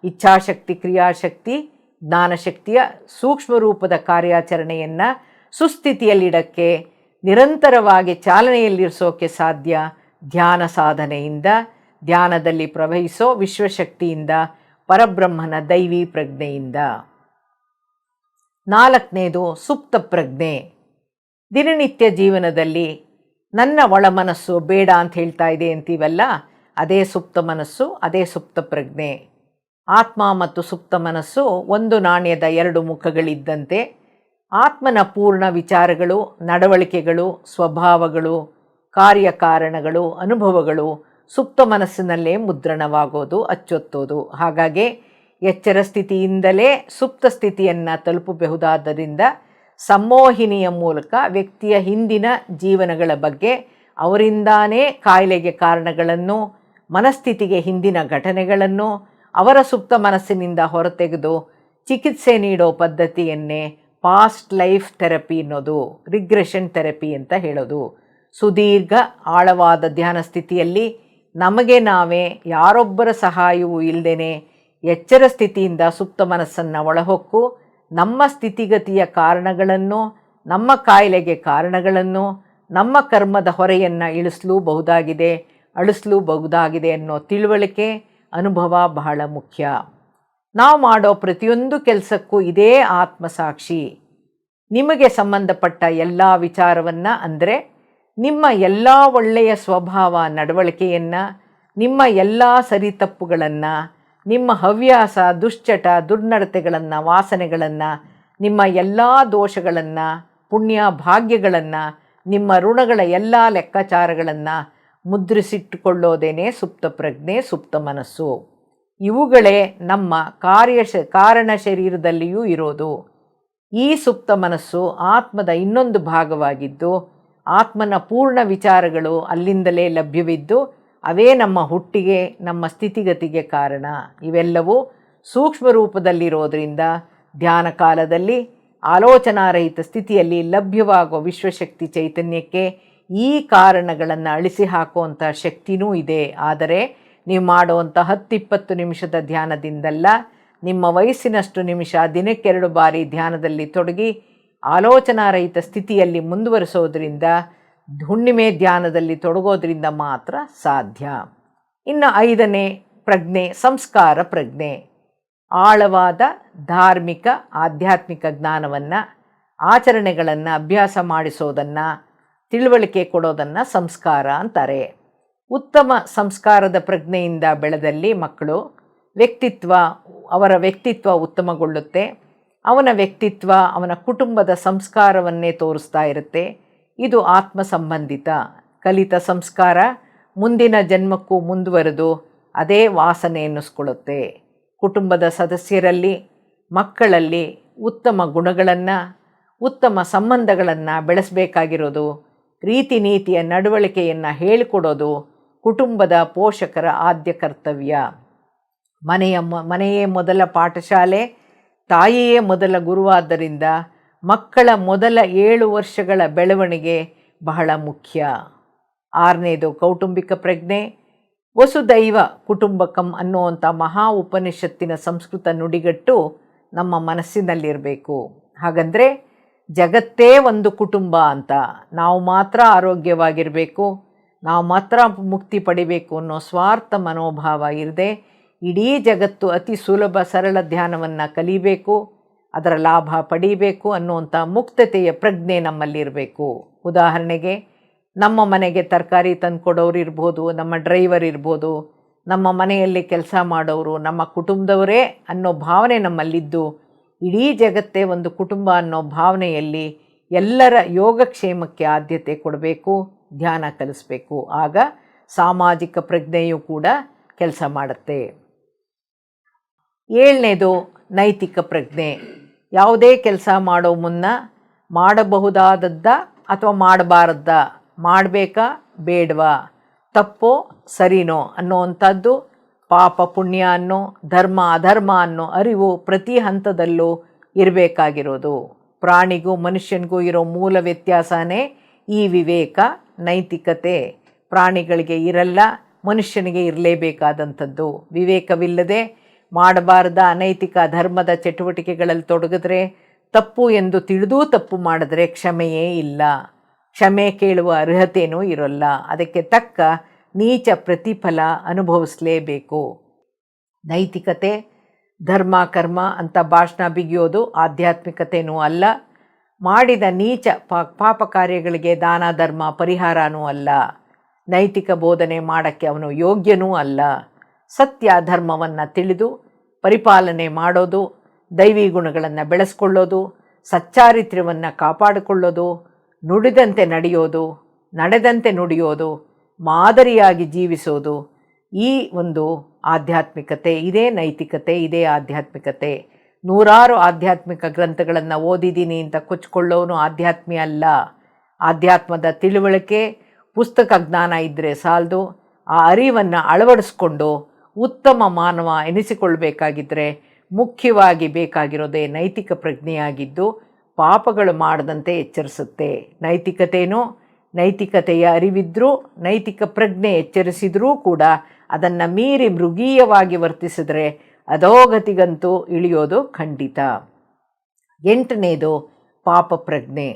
ಇಚ್ಛಾಶಕ್ತಿ, ಕ್ರಿಯಾಶಕ್ತಿ, ಜ್ಞಾನಶಕ್ತಿಯ ಸೂಕ್ಷ್ಮ ರೂಪದ ಕಾರ್ಯಾಚರಣೆಯನ್ನು ಸುಸ್ಥಿತಿಯಲ್ಲಿಡಕ್ಕೆ, ನಿರಂತರವಾಗಿ ಚಾಲನೆಯಲ್ಲಿರಿಸೋಕ್ಕೆ ಸಾಧ್ಯ ಧ್ಯಾನ ಸಾಧನೆಯಿಂದ, ಧ್ಯಾನದಲ್ಲಿ ಪ್ರವಹಿಸೋ ವಿಶ್ವಶಕ್ತಿಯಿಂದ, ಪರಬ್ರಹ್ಮನ ದೈವಿ ಪ್ರಜ್ಞೆಯಿಂದ. 4ನೇದು ಸುಪ್ತ ಪ್ರಜ್ಞೆ. ದಿನನಿತ್ಯ ಜೀವನದಲ್ಲಿ ನನ್ನ ಒಳಮನಸ್ಸು ಬೇಡ ಅಂತ ಹೇಳ್ತಾ ಇದೆ ಅಂತೀವಲ್ಲ, ಅದೇ ಸುಪ್ತ ಮನಸ್ಸು, ಅದೇ ಸುಪ್ತ ಪ್ರಜ್ಞೆ. ಆತ್ಮ ಮತ್ತು ಸುಪ್ತ ಮನಸ್ಸು ಒಂದು ನಾಣ್ಯದ ಎರಡು ಮುಖಗಳಿದ್ದಂತೆ. ಆತ್ಮನ ಪೂರ್ಣ ವಿಚಾರಗಳು, ನಡವಳಿಕೆಗಳು, ಸ್ವಭಾವಗಳು, ಕಾರ್ಯಕಾರಣಗಳು, ಅನುಭವಗಳು ಸುಪ್ತ ಮನಸ್ಸಿನಲ್ಲೇ ಮುದ್ರಣವಾಗೋದು, ಅಚ್ಚೊತ್ತೋದು. ಹಾಗಾಗಿ ಎಚ್ಚರ ಸ್ಥಿತಿಯಿಂದಲೇ ಸುಪ್ತ ಸ್ಥಿತಿಯನ್ನು ತಲುಪಬಹುದಾದ್ದರಿಂದ ಸಂಮೋಹಿನಿಯ ಮೂಲಕ ವ್ಯಕ್ತಿಯ ಹಿಂದಿನ ಜೀವನಗಳ ಬಗ್ಗೆ, ಅವರಿಂದಾನೇ ಕಾಯಿಲೆಗೆ ಕಾರಣಗಳನ್ನು, ಮನಸ್ಥಿತಿಗೆ ಹಿಂದಿನ ಘಟನೆಗಳನ್ನು ಅವರ ಸುಪ್ತ ಮನಸ್ಸಿನಿಂದ ಹೊರತೆಗೆದು ಚಿಕಿತ್ಸೆ ನೀಡೋ ಪದ್ಧತಿಯನ್ನೇ ಪಾಸ್ಟ್ ಲೈಫ್ ಥೆರಪಿ ಅನ್ನೋದು, ರಿಗ್ರೆಷನ್ ಥೆರಪಿ ಅಂತ ಹೇಳೋದು. ಸುದೀರ್ಘ ಆಳವಾದ ಧ್ಯಾನ ಸ್ಥಿತಿಯಲ್ಲಿ ನಮಗೆ ನಾವೇ ಯಾರೊಬ್ಬರ ಸಹಾಯವೂ ಇಲ್ಲದೇ ಎಚ್ಚರ ಸ್ಥಿತಿಯಿಂದ ಸುಪ್ತ ಮನಸ್ಸನ್ನು ಒಳಹೊಕ್ಕು ನಮ್ಮ ಸ್ಥಿತಿಗತಿಯ ಕಾರಣಗಳನ್ನು, ನಮ್ಮ ಕಾಯಿಲೆಗೆ ಕಾರಣಗಳನ್ನು, ನಮ್ಮ ಕರ್ಮದ ಹೊರೆಯನ್ನು ಅಳಿಸಲೂಬಹುದಾಗಿದೆ ಅನ್ನೋ ತಿಳುವಳಿಕೆ, ಅನುಭವ ಬಹಳ ಮುಖ್ಯ. ನಾವು ಮಾಡೋ ಪ್ರತಿಯೊಂದು ಕೆಲಸಕ್ಕೂ ಇದೇ ಆತ್ಮಸಾಕ್ಷಿ. ನಿಮಗೆ ಸಂಬಂಧಪಟ್ಟ ಎಲ್ಲ ವಿಚಾರವನ್ನು, ಅಂದರೆ ನಿಮ್ಮ ಎಲ್ಲ ಒಳ್ಳೆಯ ಸ್ವಭಾವ ನಡವಳಿಕೆಯನ್ನು, ನಿಮ್ಮ ಎಲ್ಲ ಸರಿತಪ್ಪುಗಳನ್ನು, ನಿಮ್ಮ ಹವ್ಯಾಸ, ದುಶ್ಚಟ, ದುರ್ನಡತೆಗಳನ್ನು, ವಾಸನೆಗಳನ್ನು, ನಿಮ್ಮ ಎಲ್ಲ ದೋಷಗಳನ್ನು, ಪುಣ್ಯ ಭಾಗ್ಯಗಳನ್ನು, ನಿಮ್ಮ ಋಣಗಳ ಎಲ್ಲ ಲೆಕ್ಕಾಚಾರಗಳನ್ನು ಮುದ್ರಿಸಿಟ್ಟುಕೊಳ್ಳೋದೇನೆ ಸುಪ್ತ ಪ್ರಜ್ಞೆ, ಸುಪ್ತ ಮನಸ್ಸು. ಇವುಗಳೇ ನಮ್ಮ ಕಾರಣ ಶರೀರದಲ್ಲಿಯೂ ಇರೋದು. ಈ ಸುಪ್ತ ಮನಸ್ಸು ಆತ್ಮದ ಇನ್ನೊಂದು ಭಾಗವಾಗಿದ್ದು, ಆತ್ಮನ ಪೂರ್ಣ ವಿಚಾರಗಳು ಅಲ್ಲಿಂದಲೇ ಲಭ್ಯವಿದ್ದು, ಅವೇ ನಮ್ಮ ಹುಟ್ಟಿಗೆ, ನಮ್ಮ ಸ್ಥಿತಿಗತಿಗೆ ಕಾರಣ. ಇವೆಲ್ಲವೂ ಸೂಕ್ಷ್ಮ ರೂಪದಲ್ಲಿರೋದರಿಂದ ಧ್ಯಾನ ಕಾಲದಲ್ಲಿ ಆಲೋಚನಾರಹಿತ ಸ್ಥಿತಿಯಲ್ಲಿ ಲಭ್ಯವಾಗುವ ವಿಶ್ವಶಕ್ತಿ ಚೈತನ್ಯಕ್ಕೆ ಈ ಕಾರಣಗಳನ್ನು ಅಳಿಸಿ ಹಾಕುವಂಥ ಶಕ್ತಿನೂ ಇದೆ. ಆದರೆ ನೀವು ಮಾಡುವಂಥ 10-20 ನಿಮಿಷದ ಧ್ಯಾನದಿಂದಲ್ಲ, ನಿಮ್ಮ ವಯಸ್ಸಿನಷ್ಟು ನಿಮಿಷ ದಿನಕ್ಕೆ 2 ಬಾರಿ ಧ್ಯಾನದಲ್ಲಿ ತೊಡಗಿ ಆಲೋಚನಾರಹಿತ ಸ್ಥಿತಿಯಲ್ಲಿ ಮುಂದುವರಿಸೋದ್ರಿಂದ, ಹುಣ್ಣಿಮೆ ಧ್ಯಾನದಲ್ಲಿ ತೊಡಗೋದ್ರಿಂದ ಮಾತ್ರ ಸಾಧ್ಯ. ಇನ್ನು 5ನೇ ಪ್ರಜ್ಞೆ ಸಂಸ್ಕಾರ ಪ್ರಜ್ಞೆ. ಆಳವಾದ ಧಾರ್ಮಿಕ ಆಧ್ಯಾತ್ಮಿಕ ಜ್ಞಾನವನ್ನು, ಆಚರಣೆಗಳನ್ನು ಅಭ್ಯಾಸ ಮಾಡಿಸೋದನ್ನು, ತಿಳುವಳಿಕೆ ಕೊಡೋದನ್ನು ಸಂಸ್ಕಾರ ಅಂತಾರೆ. ಉತ್ತಮ ಸಂಸ್ಕಾರದ ಪ್ರಜ್ಞೆಯಿಂದ ಬೆಳೆದಲ್ಲಿ ಮಕ್ಕಳು ಅವರ ವ್ಯಕ್ತಿತ್ವ ಉತ್ತಮಗೊಳ್ಳುತ್ತೆ. ಅವನ ವ್ಯಕ್ತಿತ್ವ ಅವನ ಕುಟುಂಬದ ಸಂಸ್ಕಾರವನ್ನೇ ತೋರಿಸ್ತಾ ಇರುತ್ತೆ. ಇದು ಆತ್ಮ ಸಂಬಂಧಿತ. ಕಲಿತ ಸಂಸ್ಕಾರ ಮುಂದಿನ ಜನ್ಮಕ್ಕೂ ಮುಂದುವರೆದು ಅದೇ ವಾಸನೆ ಎನ್ನಿಸ್ಕೊಳ್ಳುತ್ತೆ. ಕುಟುಂಬದ ಸದಸ್ಯರಲ್ಲಿ, ಮಕ್ಕಳಲ್ಲಿ ಉತ್ತಮ ಗುಣಗಳನ್ನು, ಉತ್ತಮ ಸಂಬಂಧಗಳನ್ನು ಬೆಳೆಸಬೇಕಾಗಿರೋದು, ರೀತಿ ನೀತಿಯ ನಡವಳಿಕೆಯನ್ನು ಹೇಳಿಕೊಡೋದು ಕುಟುಂಬದ ಪೋಷಕರ ಆದ್ಯ ಕರ್ತವ್ಯ. ಮನೆಯೇ ಮೊದಲ ಪಾಠಶಾಲೆ, ತಾಯಿಯೇ ಮೊದಲ ಗುರುವಾದ್ದರಿಂದ ಮಕ್ಕಳ ಮೊದಲ 7 ವರ್ಷಗಳ ಬೆಳವಣಿಗೆ ಬಹಳ ಮುಖ್ಯ. 6ನೇದು ಕೌಟುಂಬಿಕ ಪ್ರಜ್ಞೆ. ವಸುದೈವ ಕುಟುಂಬಕಂ ಅನ್ನುವಂಥ ಮಹಾ ಉಪನಿಷತ್ತಿನ ಸಂಸ್ಕೃತ ನುಡಿಗಟ್ಟು ನಮ್ಮ ಮನಸ್ಸಿನಲ್ಲಿರಬೇಕು. ಹಾಗಂದರೆ ಜಗತ್ತೇ ಒಂದು ಕುಟುಂಬ ಅಂತ, ನಾವು ಮಾತ್ರ ಆರೋಗ್ಯವಾಗಿರಬೇಕು, ನಾವು ಮಾತ್ರ ಮುಕ್ತಿ ಪಡಿಬೇಕು ಅನ್ನೋ ಸ್ವಾರ್ಥ ಮನೋಭಾವ ಇರದೆ ಇಡೀ ಜಗತ್ತು ಅತಿ ಸುಲಭ ಸರಳ ಧ್ಯಾನವನ್ನು ಕಲಿಬೇಕು, ಅದರ ಲಾಭ ಪಡೀಬೇಕು ಅನ್ನುವಂಥ ಮುಕ್ತತೆಯ ಪ್ರಜ್ಞೆ ನಮ್ಮಲ್ಲಿರಬೇಕು. ಉದಾಹರಣೆಗೆ, ನಮ್ಮ ಮನೆಗೆ ತರಕಾರಿ ತಂದುಕೊಡೋರು ಇರ್ಬೋದು, ನಮ್ಮ ಡ್ರೈವರ್ ಇರ್ಬೋದು, ನಮ್ಮ ಮನೆಯಲ್ಲಿ ಕೆಲಸ ಮಾಡೋರು ನಮ್ಮ ಕುಟುಂಬದವರೇ ಅನ್ನೋ ಭಾವನೆ ನಮ್ಮಲ್ಲಿದ್ದು ಇಡೀ ಜಗತ್ತೇ ಒಂದು ಕುಟುಂಬ ಅನ್ನೋ ಭಾವನೆಯಲ್ಲಿ ಎಲ್ಲರ ಯೋಗಕ್ಷೇಮಕ್ಕೆ ಆದ್ಯತೆ ಕೊಡಬೇಕು, ಧ್ಯಾನ ಕಲಿಸ್ಬೇಕು. ಆಗ ಸಾಮಾಜಿಕ ಪ್ರಜ್ಞೆಯೂ ಕೂಡ ಕೆಲಸ ಮಾಡುತ್ತೆ. 7ನೇದು ನೈತಿಕ ಪ್ರಜ್ಞೆ. ಯಾವುದೇ ಕೆಲಸ ಮಾಡೋ ಮುನ್ನ ಮಾಡಬಹುದಾದದ್ದ ಅಥವಾ ಮಾಡಬಾರದ್ದ, ಮಾಡಬೇಕಾ ಬೇಡವಾ, ತಪ್ಪೋ ಸರಿನೋ ಅನ್ನೋವಂಥದ್ದು, ಪಾಪ ಪುಣ್ಯ ಅನ್ನೋ, ಧರ್ಮ ಅಧರ್ಮ ಅನ್ನೋ ಅರಿವು ಪ್ರತಿ ಹಂತದಲ್ಲೂ ಇರಬೇಕಾಗಿರೋದು. ಪ್ರಾಣಿಗೂ ಮನುಷ್ಯನಿಗೂ ಇರೋ ಮೂಲ ವ್ಯತ್ಯಾಸನೇ ಈ ವಿವೇಕ, ನೈತಿಕತೆ. ಪ್ರಾಣಿಗಳಿಗೆ ಇರಲ್ಲ, ಮನುಷ್ಯನಿಗೆ ಇರಲೇಬೇಕಾದಂಥದ್ದು. ವಿವೇಕವಿಲ್ಲದೆ ಮಾಡಬಾರ್ದ ಅನೈತಿಕ ಧರ್ಮದ ಚಟುವಟಿಕೆಗಳಲ್ಲಿ ತೊಡಗಿದ್ರೆ, ತಪ್ಪು ಎಂದು ತಿಳಿದೂ ತಪ್ಪು ಮಾಡಿದ್ರೆ ಕ್ಷಮೆಯೇ ಇಲ್ಲ, ಕ್ಷಮೆ ಕೇಳುವ ಅರ್ಹತೆಯೂ ಇರೋಲ್ಲ. ಅದಕ್ಕೆ ತಕ್ಕ ನೀಚ ಪ್ರತಿಫಲ ಅನುಭವಿಸಲೇಬೇಕು. ನೈತಿಕತೆ ಧರ್ಮ ಕರ್ಮ ಅಂತ ಭಾಷಣ ಬಿಗಿಯೋದು ಆಧ್ಯಾತ್ಮಿಕತೆಯೂ ಅಲ್ಲ. ಮಾಡಿದ ನೀಚ ಪಾಪ ಕಾರ್ಯಗಳಿಗೆ ದಾನ ಧರ್ಮ ಪರಿಹಾರನೂ ಅಲ್ಲ. ನೈತಿಕ ಬೋಧನೆ ಮಾಡೋಕ್ಕೆ ಅವನು ಯೋಗ್ಯನೂ ಅಲ್ಲ. ಸತ್ಯ ಧರ್ಮವನ್ನು ತಿಳಿದು ಪರಿಪಾಲನೆ ಮಾಡೋದು, ದೈವಿ ಗುಣಗಳನ್ನು ಬೆಳೆಸ್ಕೊಳ್ಳೋದು, ಸಚ್ಚಾರಿತ್ರ್ಯವನ್ನು ಕಾಪಾಡಿಕೊಳ್ಳೋದು, ನುಡಿದಂತೆ ನಡೆಯೋದು, ನಡೆದಂತೆ ನುಡಿಯೋದು, ಮಾದರಿಯಾಗಿ ಜೀವಿಸೋದು, ಈ ಒಂದು ಆಧ್ಯಾತ್ಮಿಕತೆ, ಇದೇ ನೈತಿಕತೆ, ಇದೇ ಆಧ್ಯಾತ್ಮಿಕತೆ. ನೂರಾರು ಆಧ್ಯಾತ್ಮಿಕ ಗ್ರಂಥಗಳನ್ನು ಓದಿದ್ದೀನಿ ಅಂತ ಕೊಚ್ಕೊಳ್ಳೋನು ಆಧ್ಯಾತ್ಮಿ ಅಲ್ಲ. ಆಧ್ಯಾತ್ಮದ ತಿಳುವಳಿಕೆ, ಪುಸ್ತಕ ಜ್ಞಾನ ಇದ್ದರೆ ಸಾಲದು. ಆ ಅರಿವನ್ನು ಅಳವಡಿಸ್ಕೊಂಡು ಉತ್ತಮ ಮಾನವ ಎನಿಸಿಕೊಳ್ಬೇಕಾಗಿದ್ದರೆ ಮುಖ್ಯವಾಗಿ ಬೇಕಾಗಿರೋದೇ ನೈತಿಕ ಪ್ರಜ್ಞೆಯಾಗಿದ್ದು ಪಾಪಗಳು ಮಾಡದಂತೆ ಎಚ್ಚರಿಸುತ್ತೆ. ನೈತಿಕತೆಯ ಅರಿವಿದ್ರೂ, ನೈತಿಕ ಪ್ರಜ್ಞೆ ಎಚ್ಚರಿಸಿದರೂ ಕೂಡ ಅದನ್ನು ಮೀರಿ ಮೃಗೀಯವಾಗಿ ವರ್ತಿಸಿದ್ರೆ ಅಧೋಗತಿಗಂತೂ ಇಳಿಯೋದು ಖಂಡಿತ. 8ನೇದು ಪಾಪ ಪ್ರಜ್ಞೆ.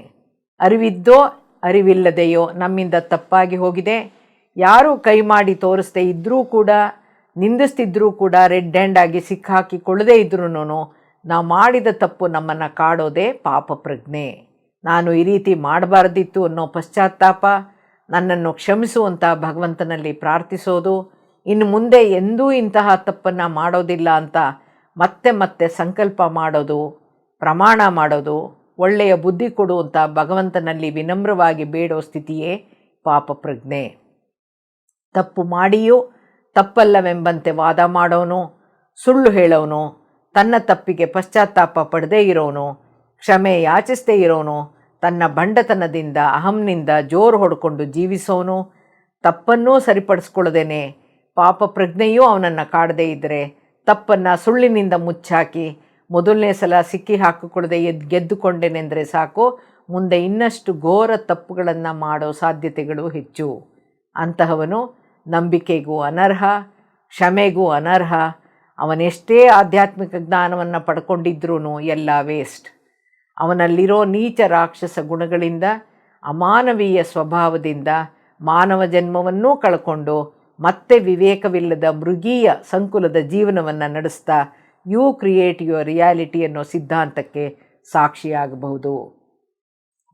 ಅರಿವಿದ್ದೋ ಅರಿವಿಲ್ಲದೆಯೋ ನಮ್ಮಿಂದ ತಪ್ಪಾಗಿ ಹೋಗಿದೆ, ಯಾರೂ ಕೈ ಮಾಡಿ ತೋರಿಸ್ದೇ ಇದ್ದರೂ ಕೂಡ, ನಿಂದಿಸ್ತಿದ್ರೂ ಕೂಡ, ರೆಡ್ ಹ್ಯಾಂಡ್ ಆಗಿ ಸಿಕ್ಕಾಕಿಕೊಳ್ಳದೇ ಇದ್ರೂ ನಾವು ಮಾಡಿದ ತಪ್ಪು ನಮ್ಮನ್ನು ಕಾಡೋದೇ ಪಾಪ ಪ್ರಜ್ಞೆ. ನಾನು ಈ ರೀತಿ ಮಾಡಬಾರ್ದಿತ್ತು ಅನ್ನೋ ಪಶ್ಚಾತ್ತಾಪ, ನನ್ನನ್ನು ಕ್ಷಮಿಸುವಂಥ ಭಗವಂತನಲ್ಲಿ ಪ್ರಾರ್ಥಿಸೋದು, ಇನ್ನು ಮುಂದೆ ಎಂದೂ ಇಂತಹ ತಪ್ಪನ್ನು ಮಾಡೋದಿಲ್ಲ ಅಂತ ಮತ್ತೆ ಮತ್ತೆ ಸಂಕಲ್ಪ ಮಾಡೋದು, ಪ್ರಮಾಣ ಮಾಡೋದು, ಒಳ್ಳೆಯ ಬುದ್ಧಿ ಕೊಡುವಂಥ ಭಗವಂತನಲ್ಲಿ ವಿನಮ್ರವಾಗಿ ಬೇಡೋ ಸ್ಥಿತಿಯೇ ಪಾಪ ಪ್ರಜ್ಞೆ. ತಪ್ಪು ಮಾಡಿಯೂ ತಪ್ಪಲ್ಲವೆಂಬಂತೆ ವಾದ ಮಾಡೋನು, ಸುಳ್ಳು ಹೇಳೋನು, ತನ್ನ ತಪ್ಪಿಗೆ ಪಶ್ಚಾತ್ತಾಪ ಪಡದೇ ಇರೋನು, ಕ್ಷಮೆ ಯಾಚಿಸದೇ ಇರೋನು, ತನ್ನ ಬಂಡತನದಿಂದ ಅಹಂನಿಂದ ಜೋರು ಹೊಡ್ಕೊಂಡು ಜೀವಿಸೋನು, ತಪ್ಪನ್ನೂ ಸರಿಪಡಿಸ್ಕೊಳ್ಳದೇನೆ ಪಾಪ ಪ್ರಜ್ಞೆಯೂ ಅವನನ್ನು ಕಾಡದೇ ಇದ್ದರೆ ತಪ್ಪನ್ನು ಸುಳ್ಳಿನಿಂದ ಮುಚ್ಚಾಕಿ ಮೊದಲನೇ ಸಲ ಸಿಕ್ಕಿ ಹಾಕಿಕೊಳ್ಳದೆ ಗೆದ್ದುಕೊಂಡೇನೆಂದರೆ ಸಾಕು, ಮುಂದೆ ಇನ್ನಷ್ಟು ಘೋರ ತಪ್ಪುಗಳನ್ನು ಮಾಡೋ ಸಾಧ್ಯತೆಗಳು ಹೆಚ್ಚು. ಅಂತಹವನು ನಂಬಿಕೆಗೂ ಅನರ್ಹ, ಕ್ಷಮೆಗೂ ಅನರ್ಹ. ಅವನೆಷ್ಟೇ ಆಧ್ಯಾತ್ಮಿಕ ಜ್ಞಾನವನ್ನು ಪಡ್ಕೊಂಡಿದ್ರೂ ಎಲ್ಲ ವೇಸ್ಟ್. ಅವನಲ್ಲಿರೋ ನೀಚ ರಾಕ್ಷಸ ಗುಣಗಳಿಂದ, ಅಮಾನವೀಯ ಸ್ವಭಾವದಿಂದ ಮಾನವ ಜನ್ಮವನ್ನೂ ಕಳ್ಕೊಂಡು ಮತ್ತೆ ವಿವೇಕವಿಲ್ಲದ ಮೃಗೀಯ ಸಂಕುಲದ ಜೀವನವನ್ನು ನಡೆಸ್ತಾ ಯು ಕ್ರಿಯೇಟ್ ಯುವರ್ ರಿಯಾಲಿಟಿ ಅನ್ನೋ ಸಿದ್ಧಾಂತಕ್ಕೆ ಸಾಕ್ಷಿಯಾಗಬಹುದು.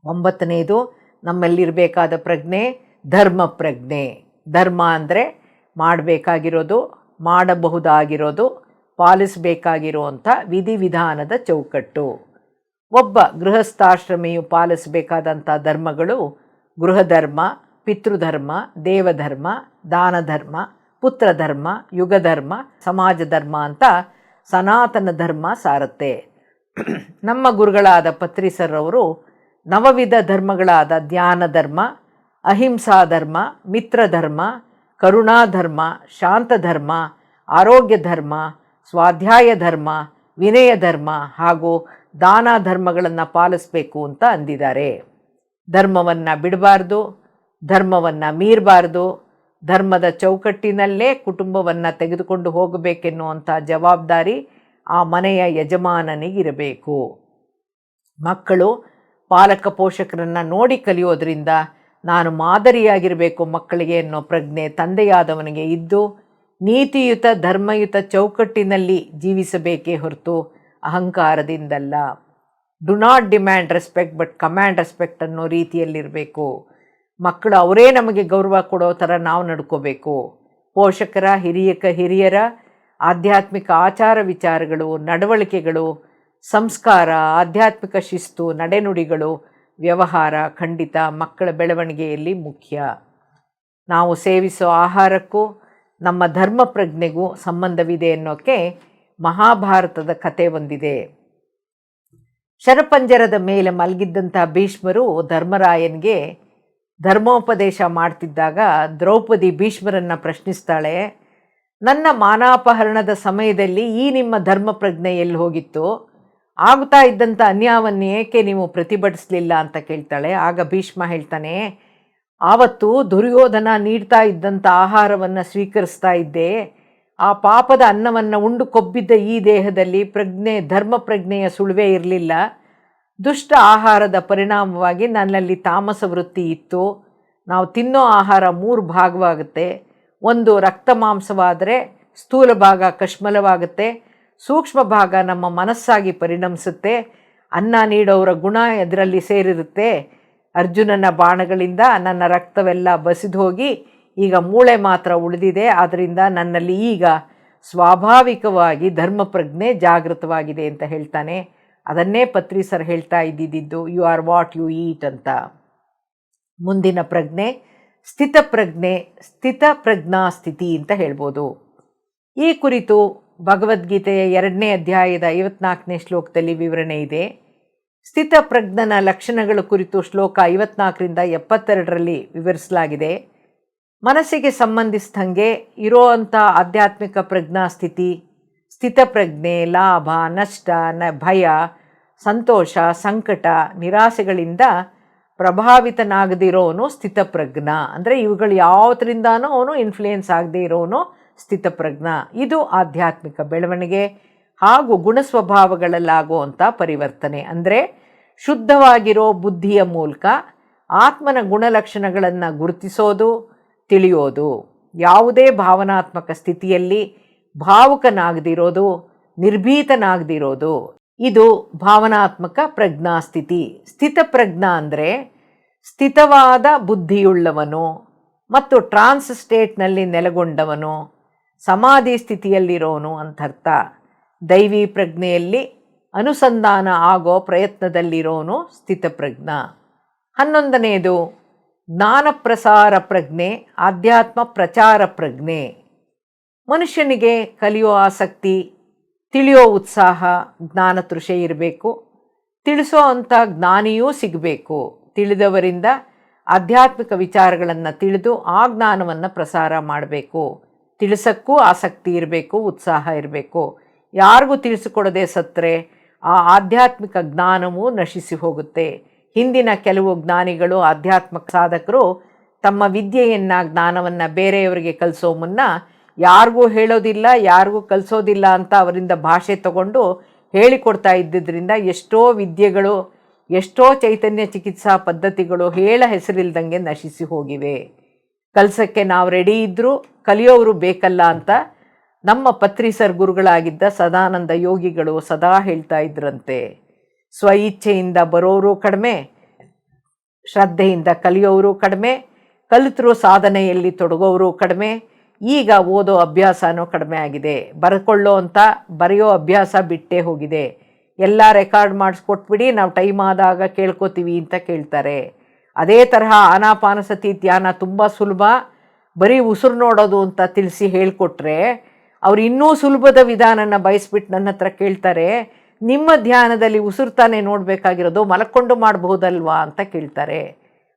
9ನೇದು ನಮ್ಮಲ್ಲಿರಬೇಕಾದ ಪ್ರಜ್ಞೆ ಧರ್ಮ ಪ್ರಜ್ಞೆ. ಧರ್ಮ ಅಂದರೆ ಮಾಡಬೇಕಾಗಿರೋದು, ಮಾಡಬಹುದಾಗಿರೋದು, ಪಾಲಿಸಬೇಕಾಗಿರುವಂಥ ವಿಧಿವಿಧಾನದ ಚೌಕಟ್ಟು. ಒಬ್ಬ ಗೃಹಸ್ಥಾಶ್ರಮಿಯು ಪಾಲಿಸಬೇಕಾದಂಥ ಧರ್ಮಗಳು ಗೃಹಧರ್ಮ, ಪಿತೃಧರ್ಮ, ದೇವಧರ್ಮ, ದಾನಧರ್ಮ, ಪುತ್ರಧರ್ಮ, ಯುಗಧರ್ಮ, ಸಮಾಜ ಧರ್ಮ ಅಂತ ಸನಾತನ ಧರ್ಮ ಸಾರುತ್ತೆ. ನಮ್ಮ ಗುರುಗಳಾದ ಪತ್ರಿಸರವರು ನವವಿಧ ಧರ್ಮಗಳಾದ ಧ್ಯಾನ ಧರ್ಮ, ಅಹಿಂಸಾ ಧರ್ಮ, ಮಿತ್ರಧರ್ಮ, ಕರುಣಾಧರ್ಮ, ಶಾಂತಧರ್ಮ, ಆರೋಗ್ಯ ಧರ್ಮ, ಸ್ವಾಧ್ಯಾಯ ಧರ್ಮ, ವಿನಯ ಧರ್ಮ ಹಾಗೂ ದಾನ ಧರ್ಮಗಳನ್ನು ಪಾಲಿಸಬೇಕು ಅಂತ ಅಂದಿದ್ದಾರೆ. ಧರ್ಮವನ್ನು ಬಿಡಬಾರ್ದು, ಧರ್ಮವನ್ನು ಮೀರಬಾರ್ದು, ಧರ್ಮದ ಚೌಕಟ್ಟಿನಲ್ಲೇ ಕುಟುಂಬವನ್ನು ತೆಗೆದುಕೊಂಡು ಹೋಗಬೇಕೆನ್ನುವಂಥ ಜವಾಬ್ದಾರಿ ಆ ಮನೆಯ ಯಜಮಾನನಿಗಿರಬೇಕು. ಮಕ್ಕಳು ಪಾಲಕ ಪೋಷಕರನ್ನು ನೋಡಿ ಕಲಿಯೋದ್ರಿಂದ ನಾನು ಮಾದರಿಯಾಗಿರಬೇಕು ಮಕ್ಕಳಿಗೆ ಅನ್ನೋ ಪ್ರಜ್ಞೆ ತಂದೆಯಾದವನಿಗೆ ಇದ್ದು ನೀತಿಯುತ ಧರ್ಮಯುತ ಚೌಕಟ್ಟಿನಲ್ಲಿ ಜೀವಿಸಬೇಕೇ ಹೊರತು ಅಹಂಕಾರದಿಂದಲ್ಲ. Do not demand respect but command respect ಅನ್ನೋ ರೀತಿಯಲ್ಲಿರಬೇಕು. ಮಕ್ಕಳು ಅವರೇ ನಮಗೆ ಗೌರವ ಕೊಡೋ ಥರ ನಾವು ನಡ್ಕೋಬೇಕು. ಪೋಷಕರ ಹಿರಿಯರ ಆಧ್ಯಾತ್ಮಿಕ ಆಚಾರ ವಿಚಾರಗಳು, ನಡವಳಿಕೆಗಳು, ಸಂಸ್ಕಾರ, ಆಧ್ಯಾತ್ಮಿಕ ಶಿಸ್ತು, ನಡೆನುಡಿಗಳು, ವ್ಯವಹಾರ ಖಂಡಿತ ಮಕ್ಕಳ ಬೆಳವಣಿಗೆಯಲ್ಲಿ ಮುಖ್ಯ. ನಾವು ಸೇವಿಸೋ ಆಹಾರಕ್ಕೂ ನಮ್ಮ ಧರ್ಮ ಪ್ರಜ್ಞೆಗೂ ಸಂಬಂಧವಿದೆ ಅನ್ನೋಕ್ಕೆ ಮಹಾಭಾರತದ ಕತೆ ಒಂದಿದೆ. ಶರಪಂಜರದ ಮೇಲೆ ಮಲಗಿದ್ದಂಥ ಭೀಷ್ಮರು ಧರ್ಮರಾಯನಿಗೆ ಧರ್ಮೋಪದೇಶ ಮಾಡ್ತಿದ್ದಾಗ ದ್ರೌಪದಿ ಭೀಷ್ಮರನ್ನು ಪ್ರಶ್ನಿಸ್ತಾಳೆ, ನನ್ನ ಮಾನಾಪಹರಣದ ಸಮಯದಲ್ಲಿ ಈ ನಿಮ್ಮ ಧರ್ಮ ಪ್ರಜ್ಞೆ ಎಲ್ಲಿ ಹೋಗಿತ್ತು? ಆಗುತ್ತಾ ಇದ್ದಂಥ ಅನ್ಯಾಯವನ್ನು ಏಕೆ ನೀವು ಪ್ರತಿಭಟಿಸಲಿಲ್ಲ ಅಂತ ಕೇಳ್ತಾಳೆ. ಆಗ ಭೀಷ್ಮ ಹೇಳ್ತಾನೆ, ಆವತ್ತು ದುರ್ಯೋಧನ ನೀಡ್ತಾ ಇದ್ದಂಥ ಆಹಾರವನ್ನು ಸ್ವೀಕರಿಸ್ತಾ ಇದ್ದೆ. ಆ ಪಾಪದ ಅನ್ನವನ್ನು ಉಂಡು ಕೊಬ್ಬಿದ್ದ ಈ ದೇಹದಲ್ಲಿ ಧರ್ಮ ಪ್ರಜ್ಞೆಯ ಸುಳುವೆ ಇರಲಿಲ್ಲ. ದುಷ್ಟ ಆಹಾರದ ಪರಿಣಾಮವಾಗಿ ನನ್ನಲ್ಲಿ ತಾಮಸ ವೃತ್ತಿ ಇತ್ತು. ನಾವು ತಿನ್ನೋ ಆಹಾರ 3 ಭಾಗವಾಗುತ್ತೆ. ಒಂದು ರಕ್ತ ಮಾಂಸವಾದರೆ ಸ್ಥೂಲ ಭಾಗ ಕಶ್ಮಲವಾಗುತ್ತೆ, ಸೂಕ್ಷ್ಮ ಭಾಗ ನಮ್ಮ ಮನಸ್ಸಾಗಿ ಪರಿಣಮಿಸುತ್ತೆ. ಅನ್ನ ನೀಡೋರ ಗುಣ ಅದರಲ್ಲಿ ಸೇರಿರುತ್ತೆ. ಅರ್ಜುನನ ಬಾಣಗಳಿಂದ ನನ್ನ ರಕ್ತವೆಲ್ಲ ಬಸಿದು ಹೋಗಿ ಈಗ ಮೂಳೆ ಮಾತ್ರ ಉಳಿದಿದೆ. ಆದ್ದರಿಂದ ನನ್ನಲ್ಲಿ ಈಗ ಸ್ವಾಭಾವಿಕವಾಗಿ ಧರ್ಮ ಪ್ರಜ್ಞೆ ಜಾಗೃತವಾಗಿದೆ ಅಂತ ಹೇಳ್ತಾನೆ. ಅದನ್ನೇ ಪತ್ರಿ ಸರ್ ಹೇಳ್ತಾ ಇದ್ದಿದ್ದು, you are what you eat ಅಂತ. ಮುಂದಿನ ಪ್ರಜ್ಞೆ ಸ್ಥಿತಪ್ರಜ್ಞೆ, ಸ್ಥಿತಪ್ರಜ್ಞಾ ಸ್ಥಿತಿ ಅಂತ ಹೇಳ್ಬೋದು. ಈ ಕುರಿತು ಭಗವದ್ಗೀತೆಯ 2ನೇ ಅಧ್ಯಾಯದ 54ನೇ ಶ್ಲೋಕದಲ್ಲಿ ವಿವರಣೆ ಇದೆ. ಸ್ಥಿತಪ್ರಜ್ಞನ ಲಕ್ಷಣಗಳ ಕುರಿತು ಶ್ಲೋಕ 54ರಿಂದ 72ರಲ್ಲಿ ವಿವರಿಸಲಾಗಿದೆ. ಮನಸ್ಸಿಗೆ ಸಂಬಂಧಿಸಿದಂಗೆ ಇರೋವಂಥ ಆಧ್ಯಾತ್ಮಿಕ ಪ್ರಜ್ಞಾ ಸ್ಥಿತಿ, ಸ್ಥಿತಪ್ರಜ್ಞೆ ಲಾಭ, ನಷ್ಟ, ಭಯ, ಸಂತೋಷ, ಸಂಕಟ, ನಿರಾಸೆಗಳಿಂದ ಪ್ರಭಾವಿತನಾಗದಿರೋನು ಸ್ಥಿತಪ್ರಜ್ಞ. ಅಂದರೆ ಇವುಗಳು ಯಾವುದರಿಂದಾನೂ ಅವನು ಇನ್ಫ್ಲೂಯೆನ್ಸ್ ಆಗದೇ ಇರೋನು ಸ್ಥಿತಪ್ರಜ್ಞ. ಇದು ಆಧ್ಯಾತ್ಮಿಕ ಬೆಳವಣಿಗೆ ಹಾಗೂ ಗುಣಸ್ವಭಾವಗಳಲ್ಲಾಗುವಂಥ ಪರಿವರ್ತನೆ. ಅಂದರೆ ಶುದ್ಧವಾಗಿರೋ ಬುದ್ಧಿಯ ಮೂಲಕ ಆತ್ಮನ ಗುಣಲಕ್ಷಣಗಳನ್ನು ಗುರುತಿಸೋದು, ತಿಳಿಯೋದು. ಯಾವುದೇ ಭಾವನಾತ್ಮಕ ಸ್ಥಿತಿಯಲ್ಲಿ ಭಾವುಕನಾಗದಿರೋದು, ನಿರ್ಭೀತನಾಗದಿರೋದು, ಇದು ಭಾವನಾತ್ಮಕ ಪ್ರಜ್ಞಾಸ್ಥಿತಿ. ಸ್ಥಿತಪ್ರಜ್ಞ ಅಂದರೆ ಸ್ಥಿತವಾದ ಬುದ್ಧಿಯುಳ್ಳವನು ಮತ್ತು ಟ್ರಾನ್ಸ್ ಸ್ಟೇಟ್ನಲ್ಲಿ ನೆಲೆಗೊಂಡವನು, ಸಮಾಧಿ ಸ್ಥಿತಿಯಲ್ಲಿರೋನು ಅಂತರ್ಥ. ದೈವಿ ಪ್ರಜ್ಞೆಯಲ್ಲಿ ಅನುಸಂಧಾನ ಆಗೋ ಪ್ರಯತ್ನದಲ್ಲಿರೋನು ಸ್ಥಿತಪ್ರಜ್ಞ. 11ನೇದು ಜ್ಞಾನ ಪ್ರಸಾರ ಪ್ರಜ್ಞೆ, ಆಧ್ಯಾತ್ಮ ಪ್ರಚಾರ ಪ್ರಜ್ಞೆ. ಮನುಷ್ಯನಿಗೆ ಕಲಿಯೋ ಆಸಕ್ತಿ, ತಿಳಿಯೋ ಉತ್ಸಾಹ, ಜ್ಞಾನ ತೃಷೆ ಇರಬೇಕು. ತಿಳಿಸೋ ಅಂಥ ಜ್ಞಾನಿಯೂ ಸಿಗಬೇಕು. ತಿಳಿದವರಿಂದ ಆಧ್ಯಾತ್ಮಿಕ ವಿಚಾರಗಳನ್ನು ತಿಳಿದು ಆ ಜ್ಞಾನವನ್ನು ಪ್ರಸಾರ ಮಾಡಬೇಕು. ತಿಳಿಸೋಕ್ಕೂ ಆಸಕ್ತಿ ಇರಬೇಕು, ಉತ್ಸಾಹ ಇರಬೇಕು. ಯಾರಿಗೂ ತಿಳಿಸಿಕೊಡದೆ ಸತ್ತರೆ ಆ ಆಧ್ಯಾತ್ಮಿಕ ಜ್ಞಾನವೂ ನಶಿಸಿ ಹೋಗುತ್ತೆ. ಹಿಂದಿನ ಕೆಲವು ಜ್ಞಾನಿಗಳು, ಆಧ್ಯಾತ್ಮಿಕ ಸಾಧಕರು ತಮ್ಮ ವಿದ್ಯೆಯನ್ನು, ಜ್ಞಾನವನ್ನು ಬೇರೆಯವರಿಗೆ ಕಲಿಸೋ ಮುನ್ನ ಯಾರಿಗೂ ಹೇಳೋದಿಲ್ಲ, ಯಾರಿಗೂ ಕಲಿಸೋದಿಲ್ಲ ಅಂತ ಅವರಿಂದ ಭಾಷೆ ತಗೊಂಡು ಹೇಳಿಕೊಡ್ತಾ ಇದ್ದಿದ್ದರಿಂದ ಎಷ್ಟೋ ವಿದ್ಯೆಗಳು, ಎಷ್ಟೋ ಚೈತನ್ಯ ಚಿಕಿತ್ಸಾ ಪದ್ಧತಿಗಳು ಹೇಳ ಹೆಸರಿಲ್ದಂಗೆ ನಶಿಸಿ ಹೋಗಿವೆ. ಕಲಿಸೋಕ್ಕೆ ನಾವು ರೆಡಿ ಇದ್ದರೂ ಕಲಿಯೋರು ಬೇಕಲ್ಲ ಅಂತ ನಮ್ಮ ಪತ್ರಿ ಸರ್ ಗುರುಗಳಾಗಿದ್ದ ಸದಾನಂದ ಯೋಗಿಗಳು ಸದಾ ಹೇಳ್ತಾ ಇದ್ರಂತೆ. ಸ್ವ ಇಚ್ಛೆಯಿಂದ ಬರೋರು ಕಡಿಮೆ, ಶ್ರದ್ಧೆಯಿಂದ ಕಲಿಯೋರು ಕಡಿಮೆ, ಕಲಿತರೂ ಸಾಧನೆಯಲ್ಲಿ ತೊಡಗೋರು ಕಡಿಮೆ. ಈಗ ಓದೋ ಅಭ್ಯಾಸನೂ ಕಡಿಮೆ ಆಗಿದೆ. ಬರೆಯೋ ಅಭ್ಯಾಸ ಬಿಟ್ಟೇ ಹೋಗಿದೆ. ಎಲ್ಲ ರೆಕಾರ್ಡ್ ಮಾಡಿಸ್ಕೊಟ್ಬಿಡಿ, ನಾವು ಟೈಮ್ ಆದಾಗ ಕೇಳ್ಕೊತೀವಿ ಅಂತ ಕೇಳ್ತಾರೆ. ಅದೇ ತರಹ ಆನಾಪಾನಸತಿ ಧ್ಯಾನ ತುಂಬ ಸುಲಭ, ಬರೀ ಉಸಿರು ನೋಡೋದು ಅಂತ ತಿಳಿಸಿ ಹೇಳಿಕೊಟ್ರೆ ಅವ್ರು ಇನ್ನೂ ಸುಲಭದ ವಿಧಾನನ ಬಯಸ್ಬಿಟ್ಟು ನನ್ನ ಹತ್ರ ಕೇಳ್ತಾರೆ, ನಿಮ್ಮ ಧ್ಯಾನದಲ್ಲಿ ಉಸಿರು ತಾನೇ ನೋಡಬೇಕಾಗಿರೋದು, ಮಲಕ್ಕೊಂಡು ಮಾಡಬಹುದಲ್ವಾ ಅಂತ ಕೇಳ್ತಾರೆ.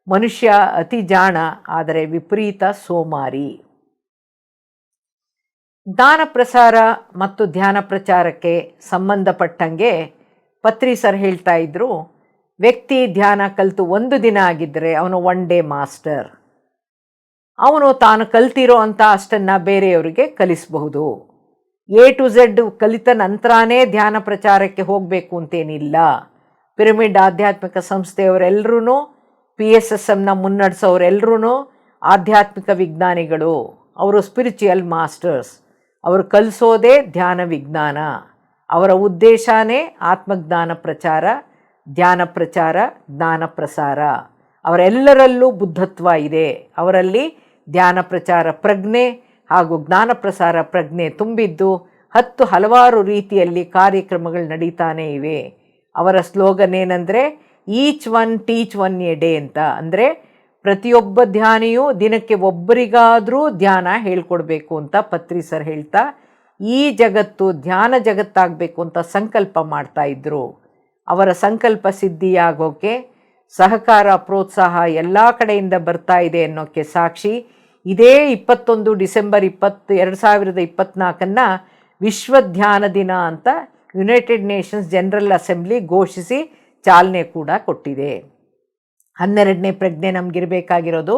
ಮನುಷ್ಯ ಅತಿ ಜಾಣ, ಆದರೆ ವಿಪರೀತ ಸೋಮಾರಿ. ಜ್ಞಾನ ಪ್ರಸಾರ ಮತ್ತು ಧ್ಯಾನ ಪ್ರಚಾರಕ್ಕೆ ಸಂಬಂಧಪಟ್ಟಂಗೆ ಪತ್ರಿ ಸರ್ ಹೇಳ್ತಾ ಇದ್ರು, ವ್ಯಕ್ತಿ ಧ್ಯಾನ ಕಲಿತು 1 ದಿನ ಆಗಿದ್ದರೆ ಅವನು 1 ಡೇ ಮಾಸ್ಟರ್. ಅವನು ತಾನು ಕಲ್ತಿರೋ ಅಂಥ ಅಷ್ಟನ್ನು ಬೇರೆಯವರಿಗೆ ಕಲಿಸಬಹುದು. A to Z ಕಲಿತ ನಂತರನೇ ಧ್ಯಾನ ಪ್ರಚಾರಕ್ಕೆ ಹೋಗಬೇಕು ಅಂತೇನಿಲ್ಲ. ಪಿರಮಿಡ್ ಆಧ್ಯಾತ್ಮಿಕ ಸಂಸ್ಥೆಯವರೆಲ್ಲರೂ PSSMನ ಮುನ್ನಡೆಸೋರೆಲ್ಲರೂ ಆಧ್ಯಾತ್ಮಿಕ ವಿಜ್ಞಾನಿಗಳು. ಅವರು ಸ್ಪಿರಿಚುವಲ್ ಮಾಸ್ಟರ್ಸ್. ಅವರು ಕಲಿಸೋದೇ ಧ್ಯಾನ ವಿಜ್ಞಾನ. ಅವರ ಉದ್ದೇಶನೇ ಆತ್ಮಜ್ಞಾನ ಪ್ರಚಾರ, ಧ್ಯಾನ ಪ್ರಚಾರ, ಜ್ಞಾನ ಪ್ರಸಾರ. ಅವರೆಲ್ಲರಲ್ಲೂ ಬುದ್ಧತ್ವ ಇದೆ. ಅವರಲ್ಲಿ ಧ್ಯಾನ ಪ್ರಚಾರ ಪ್ರಜ್ಞೆ ಹಾಗೂ ಜ್ಞಾನ ಪ್ರಸಾರ ಪ್ರಜ್ಞೆ ತುಂಬಿದ್ದು ಹಲವಾರು ರೀತಿಯಲ್ಲಿ ಕಾರ್ಯಕ್ರಮಗಳು ನಡೀತಾನೇ ಇವೆ. ಅವರ ಸ್ಲೋಗನ್ ಏನಂದರೆ each one teach one A day ಅಂತ. ಅಂದರೆ ಪ್ರತಿಯೊಬ್ಬ ಧ್ಯಾನಿಯೂ ದಿನಕ್ಕೆ ಒಬ್ಬರಿಗಾದರೂ ಧ್ಯಾನ ಹೇಳ್ಕೊಡ್ಬೇಕು ಅಂತ ಪತ್ರಿ ಸರ್ ಹೇಳ್ತಾ ಈ ಜಗತ್ತು ಧ್ಯಾನ ಜಗತ್ತಾಗಬೇಕು ಅಂತ ಸಂಕಲ್ಪ ಮಾಡ್ತಾ ಇದ್ದರು. ಅವರ ಸಂಕಲ್ಪ ಸಿದ್ಧಿಯಾಗೋಕ್ಕೆ ಸಹಕಾರ ಪ್ರೋತ್ಸಾಹ ಎಲ್ಲ ಕಡೆಯಿಂದ ಬರ್ತಾ ಇದೆ ಅನ್ನೋಕ್ಕೆ ಸಾಕ್ಷಿ ಇದೇ 21 ಡಿಸೆಂಬರ್ 2024 ವಿಶ್ವ ಧ್ಯಾನ ದಿನ ಅಂತ ಯುನೈಟೆಡ್ ನೇಷನ್ಸ್ ಜನರಲ್ ಅಸೆಂಬ್ಲಿ ಘೋಷಿಸಿ ಚಾಲನೆ ಕೂಡ ಕೊಟ್ಟಿದೆ. 12ನೇ ಪ್ರಜ್ಞೆ ನಮಗಿರಬೇಕಾಗಿರೋದು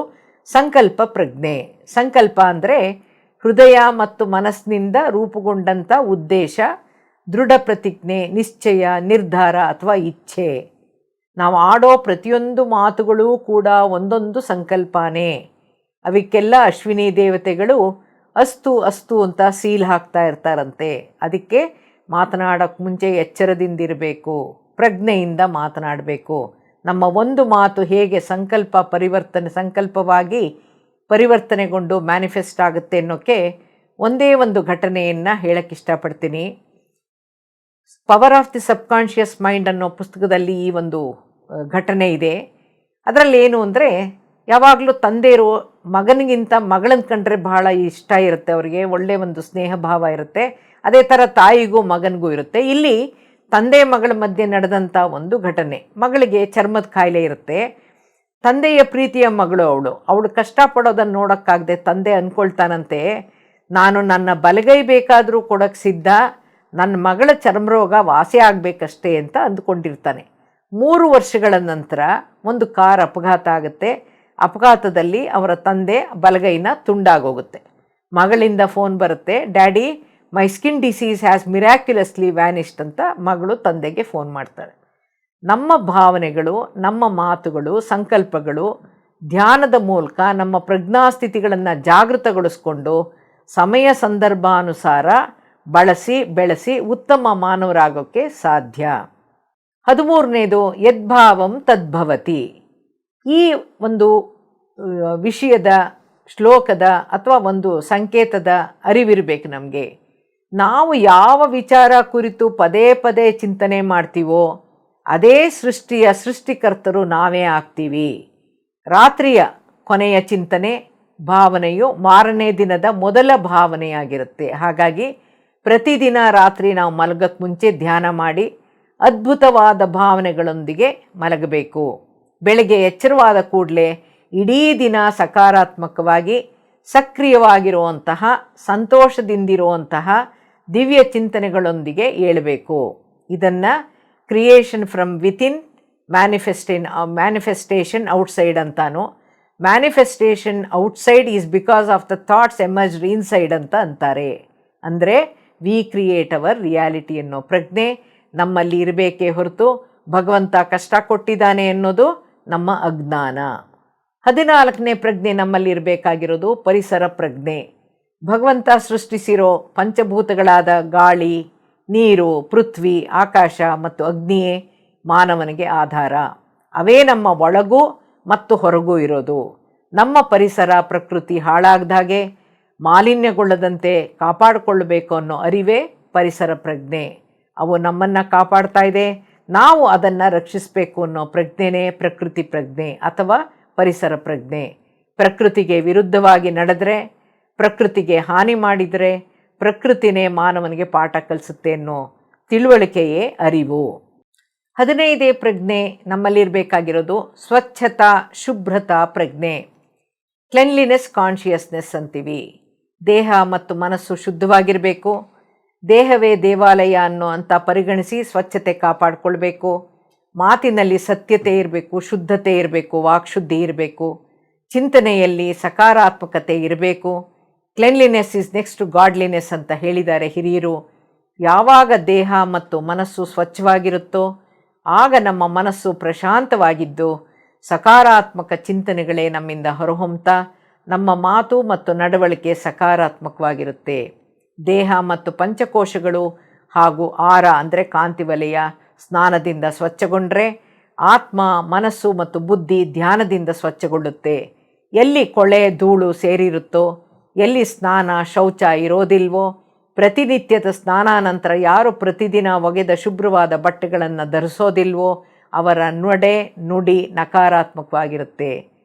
ಸಂಕಲ್ಪ ಪ್ರಜ್ಞೆ. ಸಂಕಲ್ಪ ಅಂದರೆ ಹೃದಯ ಮತ್ತು ಮನಸ್ಸಿನಿಂದ ರೂಪುಗೊಂಡಂಥ ಉದ್ದೇಶ, ದೃಢ ಪ್ರತಿಜ್ಞೆ, ನಿಶ್ಚಯ, ನಿರ್ಧಾರ ಅಥವಾ ಇಚ್ಛೆ. ನಾವು ಆಡೋ ಪ್ರತಿಯೊಂದು ಮಾತುಗಳು ಕೂಡ ಒಂದೊಂದು ಸಂಕಲ್ಪನೇ. ಅವಕ್ಕೆಲ್ಲ ಅಶ್ವಿನಿ ದೇವತೆಗಳು ಅಸ್ತು ಅಸ್ತು ಅಂತ ಸೀಲ್ ಹಾಕ್ತಾ ಇರ್ತಾರಂತೆ. ಅದಕ್ಕೆ ಮಾತನಾಡೋಕ್ಕೆ ಮುಂಚೆ ಎಚ್ಚರದಿಂದಿರಬೇಕು, ಪ್ರಜ್ಞೆಯಿಂದ ಮಾತನಾಡಬೇಕು. ನಮ್ಮ ಒಂದು ಮಾತು ಹೇಗೆ ಸಂಕಲ್ಪವಾಗಿ ಪರಿವರ್ತನೆಗೊಂಡು ಮ್ಯಾನಿಫೆಸ್ಟ್ ಆಗುತ್ತೆ ಅನ್ನೋಕ್ಕೆ ಒಂದೇ ಒಂದು ಘಟನೆಯನ್ನು ಹೇಳಕ್ಕೆ ಇಷ್ಟಪಡ್ತೀನಿ. Power of the subconscious mind ಅನ್ನೋ ಪುಸ್ತಕದಲ್ಲಿ ಈ ಒಂದು ಘಟನೆ ಇದೆ. ಅದರಲ್ಲಿ ಏನು ಅಂದರೆ ಯಾವಾಗಲೂ ತಂದೆಯರು ಮಗನಿಗಿಂತ ಮಗಳನ್ನ ಕಂಡ್ರೆ ಬಹಳ ಇಷ್ಟ ಇರುತ್ತೆ ಅವರಿಗೆ, ಒಳ್ಳೆಯ ಒಂದು ಸ್ನೇಹ ಭಾವ ಇರುತ್ತೆ. ಅದೇ ಥರ ತಾಯಿಗೂ ಮಗನಿಗೂ ಇರುತ್ತೆ. ಇಲ್ಲಿ ತಂದೆ ಮಗಳ ಮಧ್ಯೆ ನಡೆದಂಥ ಒಂದು ಘಟನೆ. ಮಗಳಿಗೆ ಚರ್ಮದ ಕಾಯಿಲೆ ಇರುತ್ತೆ. ತಂದೆಯ ಪ್ರೀತಿಯ ಮಗಳು ಅವಳು ಕಷ್ಟಪಡೋದನ್ನು ನೋಡೋಕ್ಕಾಗದೆ ತಂದೆ ಅಂದ್ಕೊಳ್ತಾನಂತೆ, ನಾನು ನನ್ನ ಬಲಗೈ ಬೇಕಾದರೂ ಕೊಡೋಕ್ಕೆ ಸಿದ್ಧ, ನನ್ನ ಮಗಳ ಚರ್ಮರೋಗ ವಾಸಿ ಆಗಬೇಕಷ್ಟೇ ಅಂತ ಅಂದ್ಕೊಂಡಿರ್ತಾನೆ. 3 ವರ್ಷಗಳ ನಂತರ ಒಂದು ಕಾರ್ ಅಪಘಾತ ಆಗುತ್ತೆ. ಅಪಘಾತದಲ್ಲಿ ಅವರ ತಂದೆ ಬಲಗೈನ ತುಂಡಾಗೋಗುತ್ತೆ. ಮಗಳಿಂದ ಫೋನ್ ಬರುತ್ತೆ, daddy my skin disease has miraculously vanished ಅಂತ ಮಗಳು ತಂದೆಗೆ ಫೋನ್ ಮಾಡ್ತಾಳೆ. ನಮ್ಮ ಭಾವನೆಗಳು, ನಮ್ಮ ಮಾತುಗಳು, ಸಂಕಲ್ಪಗಳು ಧ್ಯಾನದ ಮೂಲಕ ನಮ್ಮ ಪ್ರಜ್ಞಾಸ್ಥಿತಿಗಳನ್ನು ಜಾಗೃತಗೊಳಿಸ್ಕೊಂಡು ಸಮಯ ಸಂದರ್ಭಾನುಸಾರ ಬೆಳೆಸಿ ಉತ್ತಮ ಮಾನವರಾಗೋಕ್ಕೆ ಸಾಧ್ಯ. 13ನೇದು ಯದ್ಭಾವಂ ತದ್ಭವತಿ. ಈ ಒಂದು ವಿಷಯದ ಶ್ಲೋಕದ ಅಥವಾ ಒಂದು ಸಂಕೇತದ ಅರಿವಿರಬೇಕು ನಮಗೆ. ನಾವು ಯಾವ ವಿಚಾರ ಕುರಿತು ಪದೇ ಪದೇ ಚಿಂತನೆ ಮಾಡ್ತೀವೋ ಅದೇ ಸೃಷ್ಟಿಕರ್ತರು ನಾವೇ ಆಗ್ತೀವಿ. ರಾತ್ರಿಯ ಕೊನೆಯ ಚಿಂತನೆ ಭಾವನೆಯು ಮಾರನೇ ದಿನದ ಮೊದಲ ಭಾವನೆಯಾಗಿರುತ್ತೆ. ಹಾಗಾಗಿ ಪ್ರತಿದಿನ ರಾತ್ರಿ ನಾವು ಮಲಗಕ್ಕೆ ಮುಂಚೆ ಧ್ಯಾನ ಮಾಡಿ ಅದ್ಭುತವಾದ ಭಾವನೆಗಳೊಂದಿಗೆ ಮಲಗಬೇಕು. ಬೆಳಗ್ಗೆ ಎಚ್ಚರವಾದ ಕೂಡಲೇ ಇಡೀ ದಿನ ಸಕಾರಾತ್ಮಕವಾಗಿ ಸಕ್ರಿಯವಾಗಿರುವಂತಹ, ಸಂತೋಷದಿಂದಿರುವಂತಹ ದಿವ್ಯ ಚಿಂತನೆಗಳೊಂದಿಗೆ ಏಳಬೇಕು. ಇದನ್ನು creation from within, manifestation outside ಅಂತಾನು. Manifestation outside is because of the thoughts emerged inside ಅಂತ ಅಂತಾರೆ. ಅಂದರೆ ವಿ ಕ್ರಿಯೇಟ್ ಅವರ್ ರಿಯಾಲಿಟಿ ಅನ್ನೋ ಪ್ರಜ್ಞೆ ನಮ್ಮಲ್ಲಿ ಇರಬೇಕೇ ಹೊರತು ಭಗವಂತ ಕಷ್ಟ ಕೊಟ್ಟಿದ್ದಾನೆ ಅನ್ನೋದು ನಮ್ಮ ಅಜ್ಞಾನ. 14ನೇ ಪ್ರಜ್ಞೆ ನಮ್ಮಲ್ಲಿ ಇರಬೇಕಾಗಿರೋದು ಪರಿಸರ ಪ್ರಜ್ಞೆ. ಭಗವಂತ ಸೃಷ್ಟಿಸಿರೋ ಪಂಚಭೂತಗಳಾದ ಗಾಳಿ, ನೀರು, ಪೃಥ್ವಿ, ಆಕಾಶ ಮತ್ತು ಅಗ್ನಿಯೇ ಮಾನವನಿಗೆ ಆಧಾರ. ಅವೇ ನಮ್ಮ ಒಳಗೂ ಮತ್ತು ಹೊರಗೂ ಇರೋದು. ನಮ್ಮ ಪರಿಸರ ಪ್ರಕೃತಿ ಹಾಳಾಗದಾಗೆ ಮಾಲಿನ್ಯಗೊಳ್ಳದಂತೆ ಕಾಪಾಡಿಕೊಳ್ಳಬೇಕು ಅನ್ನೋ ಅರಿವೇ ಪರಿಸರ ಪ್ರಜ್ಞೆ. ಅವು ನಮ್ಮನ್ನು ಕಾಪಾಡ್ತಾ ಇದೆ, ನಾವು ಅದನ್ನು ರಕ್ಷಿಸಬೇಕು ಅನ್ನೋ ಪ್ರಜ್ಞೆನೇ ಪ್ರಕೃತಿ ಪ್ರಜ್ಞೆ ಅಥವಾ ಪರಿಸರ ಪ್ರಜ್ಞೆ. ಪ್ರಕೃತಿಗೆ ವಿರುದ್ಧವಾಗಿ ನಡೆದರೆ, ಪ್ರಕೃತಿಗೆ ಹಾನಿ ಮಾಡಿದರೆ ಪ್ರಕೃತಿನೇ ಮಾನವನಿಗೆ ಪಾಠ ಕಲಿಸುತ್ತೆ ಅನ್ನೋ ತಿಳುವಳಿಕೆಯೇ ಅರಿವು. 15ನೇ ಪ್ರಜ್ಞೆ ನಮ್ಮಲ್ಲಿರಬೇಕಾಗಿರೋದು ಸ್ವಚ್ಛತಾ ಶುಭ್ರತಾ ಪ್ರಜ್ಞೆ. ಕ್ಲೆನ್ಲಿನೆಸ್ ಕಾನ್ಷಿಯಸ್ನೆಸ್ ಅಂತೀವಿ. ದೇಹ ಮತ್ತು ಮನಸ್ಸು ಶುದ್ಧವಾಗಿರಬೇಕು. ದೇಹವೇ ದೇವಾಲಯ ಅನ್ನೋ ಅಂತ ಪರಿಗಣಿಸಿ ಸ್ವಚ್ಛತೆ ಕಾಪಾಡಿಕೊಳ್ಬೇಕು. ಮಾತಿನಲ್ಲಿ ಸತ್ಯತೆ ಇರಬೇಕು, ಶುದ್ಧತೆ ಇರಬೇಕು, ವಾಕ್ಶುದ್ಧಿ ಇರಬೇಕು. ಚಿಂತನೆಯಲ್ಲಿ ಸಕಾರಾತ್ಮಕತೆ ಇರಬೇಕು. Cleanliness is next to godliness ಅಂತ ಹೇಳಿದ್ದಾರೆ ಹಿರಿಯರು. ಯಾವಾಗ ದೇಹ ಮತ್ತು ಮನಸ್ಸು ಸ್ವಚ್ಛವಾಗಿರುತ್ತೋ ಆಗ ನಮ್ಮ ಮನಸ್ಸು ಪ್ರಶಾಂತವಾಗಿದ್ದು ಸಕಾರಾತ್ಮಕ ಚಿಂತನೆಗಳೇ ನಮ್ಮಿಂದ ಹೊರಹೊಮ್ಮುತ್ತಾ ನಮ್ಮ ಮಾತು ಮತ್ತು ನಡವಳಿಕೆ ಸಕಾರಾತ್ಮಕವಾಗಿರುತ್ತೆ. ದೇಹ ಮತ್ತು ಪಂಚಕೋಶಗಳು ಹಾಗೂ ಆರ ಅಂದರೆ ಕಾಂತಿವಲಯ ಸ್ನಾನದಿಂದ ಸ್ವಚ್ಛಗೊಂಡ್ರೆ ಆತ್ಮ, ಮನಸ್ಸು ಮತ್ತು ಬುದ್ಧಿ ಧ್ಯಾನದಿಂದ ಸ್ವಚ್ಛಗೊಳ್ಳುತ್ತೆ. ಎಲ್ಲಿ ಕೊಳೆ ಧೂಳು ಸೇರಿರುತ್ತೋ, ಎಲ್ಲಿ ಸ್ನಾನ ಶೌಚ ಇರೋದಿಲ್ವೋ, ಪ್ರತಿನಿತ್ಯದ ಸ್ನಾನಾನಂತರ ಯಾರು ಪ್ರತಿದಿನ ಒಗೆದ ಶುಭ್ರವಾದ ಬಟ್ಟೆಗಳನ್ನು ಧರಿಸೋದಿಲ್ವೋ ಅವರ ನಡೆ ನುಡಿ ನಕಾರಾತ್ಮಕವಾಗಿರುತ್ತೆ.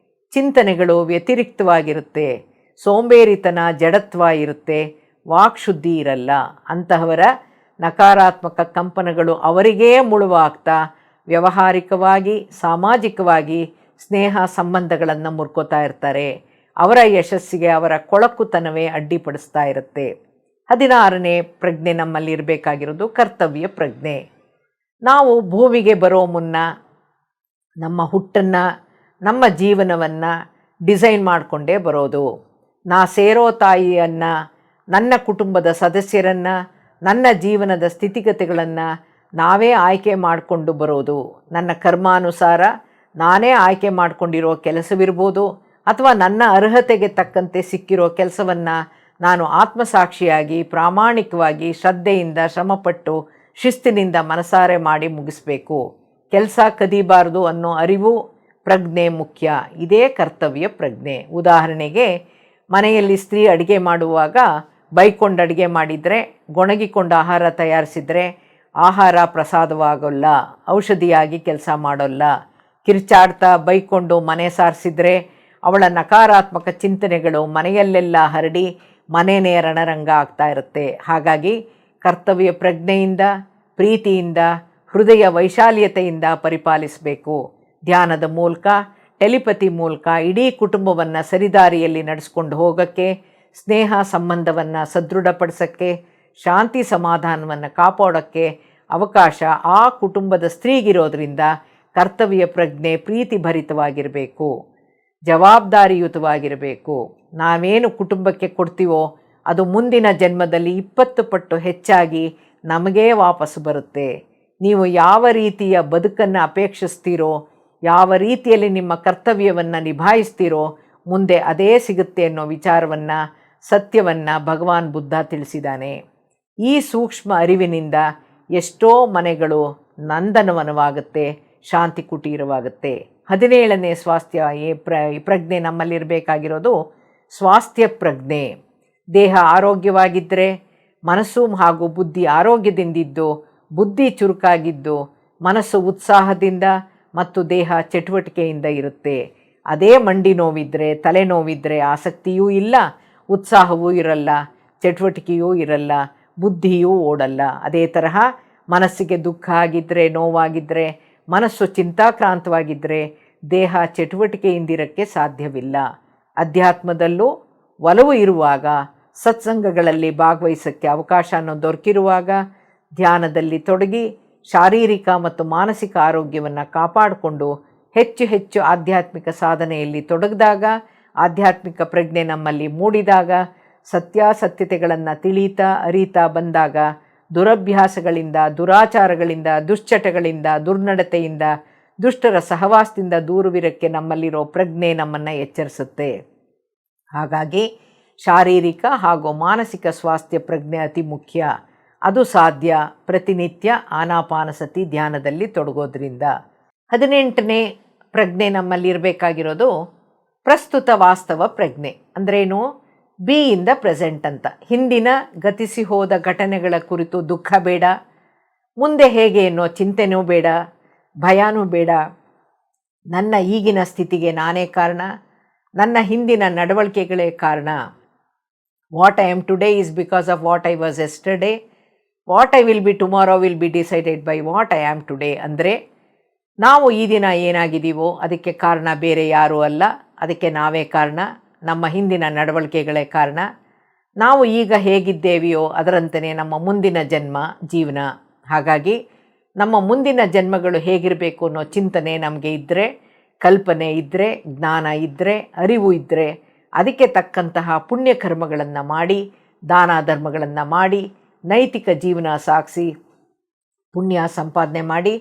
ಚಿಂತನೆಗಳು ವ್ಯತಿರಿಕ್ತವಾಗಿರುತ್ತೆ. ಸೋಂಬೇರಿತನ, ಜಡತ್ವ ಇರುತ್ತೆ. ವಾಕ್ಶುದ್ಧಿ ಇರಲ್ಲ. ಅಂತಹವರ ನಕಾರಾತ್ಮಕ ಕಂಪನಗಳು ಅವರಿಗೇ ಮುಳುವಾಗ್ತಾ ವ್ಯಾವಹಾರಿಕವಾಗಿ, ಸಾಮಾಜಿಕವಾಗಿ ಸ್ನೇಹ ಸಂಬಂಧಗಳನ್ನು ಮುರ್ಕೋತಾ ಇರ್ತಾರೆ. ಅವರ ಯಶಸ್ಸಿಗೆ ಅವರ ಕೊಳಕುತನವೇ ಅಡ್ಡಿಪಡಿಸ್ತಾ ಇರುತ್ತೆ. 16ನೇ ಪ್ರಜ್ಞೆ ನಮ್ಮಲ್ಲಿ ಇರಬೇಕಾಗಿರೋದು ಕರ್ತವ್ಯ ಪ್ರಜ್ಞೆ. ನಾವು ಭೂಮಿಗೆ ಬರೋ ಮುನ್ನ ನಮ್ಮ ಹುಟ್ಟನ್ನು, ನಮ್ಮ ಜೀವನವನ್ನು ಡಿಸೈನ್ ಮಾಡಿಕೊಂಡೇ ಬರೋದು. ನಾ ಸೇರೋ ತಾಯಿಯನ್ನು, ನನ್ನ ಕುಟುಂಬದ ಸದಸ್ಯರನ್ನು, ನನ್ನ ಜೀವನದ ಸ್ಥಿತಿಗತಿಗಳನ್ನು ನಾವೇ ಆಯ್ಕೆ ಮಾಡಿಕೊಂಡು ಬರೋದು. ನನ್ನ ಕರ್ಮಾನುಸಾರ ನಾನೇ ಆಯ್ಕೆ ಮಾಡಿಕೊಂಡಿರೋ ಕೆಲಸವಿರ್ಬೋದು, ಅಥವಾ ನನ್ನ ಅರ್ಹತೆಗೆ ತಕ್ಕಂತೆ ಸಿಕ್ಕಿರೋ ಕೆಲಸವನ್ನು ನಾನು ಆತ್ಮಸಾಕ್ಷಿಯಾಗಿ ಪ್ರಾಮಾಣಿಕವಾಗಿ ಶ್ರದ್ಧೆಯಿಂದ ಶ್ರಮಪಟ್ಟು ಶಿಸ್ತಿನಿಂದ ಮನಸಾರೆ ಮಾಡಿ ಮುಗಿಸ್ಬೇಕು. ಕೆಲಸ ಕದಿಬಾರ್ದು ಅನ್ನೋ ಅರಿವು ಪ್ರಜ್ಞೆ ಮುಖ್ಯ. ಇದೇ ಕರ್ತವ್ಯ ಪ್ರಜ್ಞೆ. ಉದಾಹರಣೆಗೆ, ಮನೆಯಲ್ಲಿ ಸ್ತ್ರೀ ಅಡುಗೆ ಮಾಡುವಾಗ ಬೈಕೊಂಡು ಅಡುಗೆ ಮಾಡಿದರೆ, ಗೊಣಗಿಕೊಂಡು ಆಹಾರ ತಯಾರಿಸಿದರೆ ಆಹಾರ ಪ್ರಸಾದವಾಗೋಲ್ಲ, ಔಷಧಿಯಾಗಿ ಕೆಲಸ ಮಾಡೋಲ್ಲ. ಕಿರ್ಚಾಡ್ತಾ ಬೈಕೊಂಡು ಮನೆ ಸಾರಿಸಿದರೆ ಅವಳ ನಕಾರಾತ್ಮಕ ಚಿಂತನೆಗಳು ಮನೆಯಲ್ಲೆಲ್ಲ ಹರಡಿ ಮನೆಯೇ ರಣರಂಗ ಆಗ್ತಾ ಇರುತ್ತೆ. ಹಾಗಾಗಿ ಕರ್ತವ್ಯ ಪ್ರಜ್ಞೆಯಿಂದ, ಪ್ರೀತಿಯಿಂದ, ಹೃದಯ ವೈಶಾಲ್ಯತೆಯಿಂದ ಪರಿಪಾಲಿಸಬೇಕು. ಧ್ಯಾನದ ಮೂಲಕ, ಟೆಲಿಪತಿ ಮೂಲಕ ಇಡೀ ಕುಟುಂಬವನ್ನು ಸರಿದಾರಿಯಲ್ಲಿ ನಡೆಸ್ಕೊಂಡು ಹೋಗೋಕ್ಕೆ, ಸ್ನೇಹ ಸಂಬಂಧವನ್ನು ಸದೃಢಪಡಿಸೋಕ್ಕೆ, ಶಾಂತಿ ಸಮಾಧಾನವನ್ನು ಕಾಪಾಡೋಕ್ಕೆ ಅವಕಾಶ ಆ ಕುಟುಂಬದ ಸ್ತ್ರೀಗಿರೋದ್ರಿಂದ ಕರ್ತವ್ಯ ಪ್ರಜ್ಞೆ ಪ್ರೀತಿಭರಿತವಾಗಿರಬೇಕು, ಜವಾಬ್ದಾರಿಯುತವಾಗಿರಬೇಕು. ನಾವೇನು ಕುಟುಂಬಕ್ಕೆ ಕೊಡ್ತೀವೋ ಅದು ಮುಂದಿನ ಜನ್ಮದಲ್ಲಿ 20 ಪಟ್ಟು ಹೆಚ್ಚಾಗಿ ನಮಗೇ ವಾಪಸ್ಸು ಬರುತ್ತೆ. ನೀವು ಯಾವ ರೀತಿಯ ಬದುಕನ್ನು ಅಪೇಕ್ಷಿಸ್ತೀರೋ, ಯಾವ ರೀತಿಯಲ್ಲಿ ನಿಮ್ಮ ಕರ್ತವ್ಯವನ್ನು ನಿಭಾಯಿಸ್ತೀರೋ, ಮುಂದೆ ಅದೇ ಸಿಗುತ್ತೆ ಅನ್ನೋ ವಿಚಾರವನ್ನು, ಸತ್ಯವನ್ನು ಭಗವಾನ್ ಬುದ್ಧ ತಿಳಿಸಿದ್ದಾನೆ. ಈ ಸೂಕ್ಷ್ಮ ಅರಿವಿನಿಂದ ಎಷ್ಟೋ ಮನೆಗಳು ನಂದನವನವಾಗುತ್ತೆ, ಶಾಂತಿ ಕುಟೀರವಾಗುತ್ತೆ. 17ನೇ ಸ್ವಾಸ್ಥ್ಯ ಪ್ರಜ್ಞೆ ನಮ್ಮಲ್ಲಿರಬೇಕಾಗಿರೋದು ಸ್ವಾಸ್ಥ್ಯ ಪ್ರಜ್ಞೆ. ದೇಹ ಆರೋಗ್ಯವಾಗಿದ್ದರೆ ಮನಸ್ಸು ಹಾಗೂ ಬುದ್ಧಿ ಆರೋಗ್ಯದಿಂದಿದ್ದು, ಬುದ್ಧಿ ಚುರುಕಾಗಿದ್ದು ಮನಸ್ಸು ಉತ್ಸಾಹದಿಂದ ಮತ್ತು ದೇಹ ಚಟುವಟಿಕೆಯಿಂದ ಇರುತ್ತೆ. ಅದೇ ಮಂಡಿ ನೋವಿದ್ದರೆ, ತಲೆನೋವಿದ್ದರೆ ಆಸಕ್ತಿಯೂ ಇಲ್ಲ, ಉತ್ಸಾಹವೂ ಇರಲ್ಲ, ಚಟುವಟಿಕೆಯೂ ಇರಲ್ಲ, ಬುದ್ಧಿಯೂ ಓಡಲ್ಲ. ಅದೇ ತರಹ ಮನಸ್ಸಿಗೆ ದುಃಖ ಆಗಿದ್ದರೆ, ನೋವಾಗಿದ್ದರೆ, ಮನಸ್ಸು ಚಿಂತಾಕ್ರಾಂತವಾಗಿದ್ದರೆ ದೇಹ ಚಟುವಟಿಕೆಯಿಂದಿರೋಕ್ಕೆ ಸಾಧ್ಯವಿಲ್ಲ. ಅಧ್ಯಾತ್ಮದಲ್ಲೂ ಒಲವು ಇರುವಾಗ, ಸತ್ಸಂಗಗಳಲ್ಲಿ ಭಾಗವಹಿಸೋಕ್ಕೆ ಅವಕಾಶ ದೊರಕಿರುವಾಗ, ಧ್ಯಾನದಲ್ಲಿ ತೊಡಗಿ ಶಾರೀರಿಕ ಮತ್ತು ಮಾನಸಿಕ ಆರೋಗ್ಯವನ್ನು ಕಾಪಾಡಿಕೊಂಡು ಹೆಚ್ಚು ಹೆಚ್ಚು ಆಧ್ಯಾತ್ಮಿಕ ಸಾಧನೆಯಲ್ಲಿ ತೊಡಗಿದಾಗ, ಆಧ್ಯಾತ್ಮಿಕ ಪ್ರಜ್ಞೆ ನಮ್ಮಲ್ಲಿ ಮೂಡಿದಾಗ, ಸತ್ಯಾಸತ್ಯತೆಗಳನ್ನು ತಿಳಿತಾ ಅರಿತಾ ಬಂದಾಗ, ದುರಭ್ಯಾಸಗಳಿಂದ, ದುರಾಚಾರಗಳಿಂದ, ದುಶ್ಚಟಗಳಿಂದ, ದುರ್ನಡತೆಯಿಂದ, ದುಷ್ಟರ ಸಹವಾಸದಿಂದ ದೂರವಿರಕ್ಕೆ ನಮ್ಮಲ್ಲಿರೋ ಪ್ರಜ್ಞೆ ನಮ್ಮನ್ನು ಎಚ್ಚರಿಸುತ್ತೆ. ಹಾಗಾಗಿ ಶಾರೀರಿಕ ಹಾಗೂ ಮಾನಸಿಕ ಸ್ವಾಸ್ಥ್ಯ ಪ್ರಜ್ಞೆ ಅತಿ ಮುಖ್ಯ. ಅದು ಸಾಧ್ಯ ಪ್ರತಿನಿತ್ಯ ಆನಾಪಾನಸತಿ ಧ್ಯಾನದಲ್ಲಿ ತೊಡಗೋದ್ರಿಂದ. 18ನೇ ಪ್ರಜ್ಞೆ ನಮ್ಮಲ್ಲಿರಬೇಕಾಗಿರೋದು ಪ್ರಸ್ತುತ ವಾಸ್ತವ ಪ್ರಜ್ಞೆ. ಅಂದ್ರೇನು? ಬಿ ಇಂದ ಪ್ರೆಸೆಂಟ್ ಅಂತ. ಹಿಂದಿನ ಗತಿಸಿ ಹೋದ ಘಟನೆಗಳ ಕುರಿತು ದುಃಖ ಬೇಡ, ಮುಂದೆ ಹೇಗೆ ಅನ್ನೋ ಚಿಂತೆನೂ ಬೇಡ, ಭಯನೂ ಬೇಡ. ನನ್ನ ಈಗಿನ ಸ್ಥಿತಿಗೆ ನಾನೇ ಕಾರಣ, ನನ್ನ ಹಿಂದಿನ ನಡವಳಿಕೆಗಳೇ ಕಾರಣ. What I am today is because of what I was yesterday. What I will be tomorrow will be decided by what I am today. ಅಂದರೆ ನಾವು ಈ ದಿನ ಏನಾಗಿದ್ದೀವೋ ಅದಕ್ಕೆ ಕಾರಣ ಬೇರೆ ಯಾರೂ ಅಲ್ಲ, ಅದಕ್ಕೆ ನಾವೇ ಕಾರಣ. ನಮ್ಮ ಹಿಂದಿನ ನಡವಳಿಕೆಗಳೇ ಕಾರಣ. ನಾವು ಈಗ ಹೇಗಿದ್ದೇವೆಯೋ ಅದರಂತೆಯೇ ನಮ್ಮ ಮುಂದಿನ ಜನ್ಮ ಜೀವನ. ಹಾಗಾಗಿ ನಮ್ಮ ಮುಂದಿನ ಜನ್ಮಗಳು ಹೇಗಿರಬೇಕು ಅನ್ನೋ ಚಿಂತನೆ ನಮಗೆ ಇದ್ದರೆ ಕಲ್ಪನೆ ಇದ್ದರೆ, ಜ್ಞಾನ ಇದ್ದರೆ, ಅರಿವು ಇದ್ದರೆ ಅದಕ್ಕೆ ತಕ್ಕಂತಹ ಪುಣ್ಯ ಕರ್ಮಗಳನ್ನು ಮಾಡಿ, ದಾನ ಧರ್ಮಗಳನ್ನು ಮಾಡಿ, ನೈತಿಕ ಜೀವನ ಸಾಗಿಸಿ, ಪುಣ್ಯ ಸಂಪಾದನೆ ಮಾಡಿ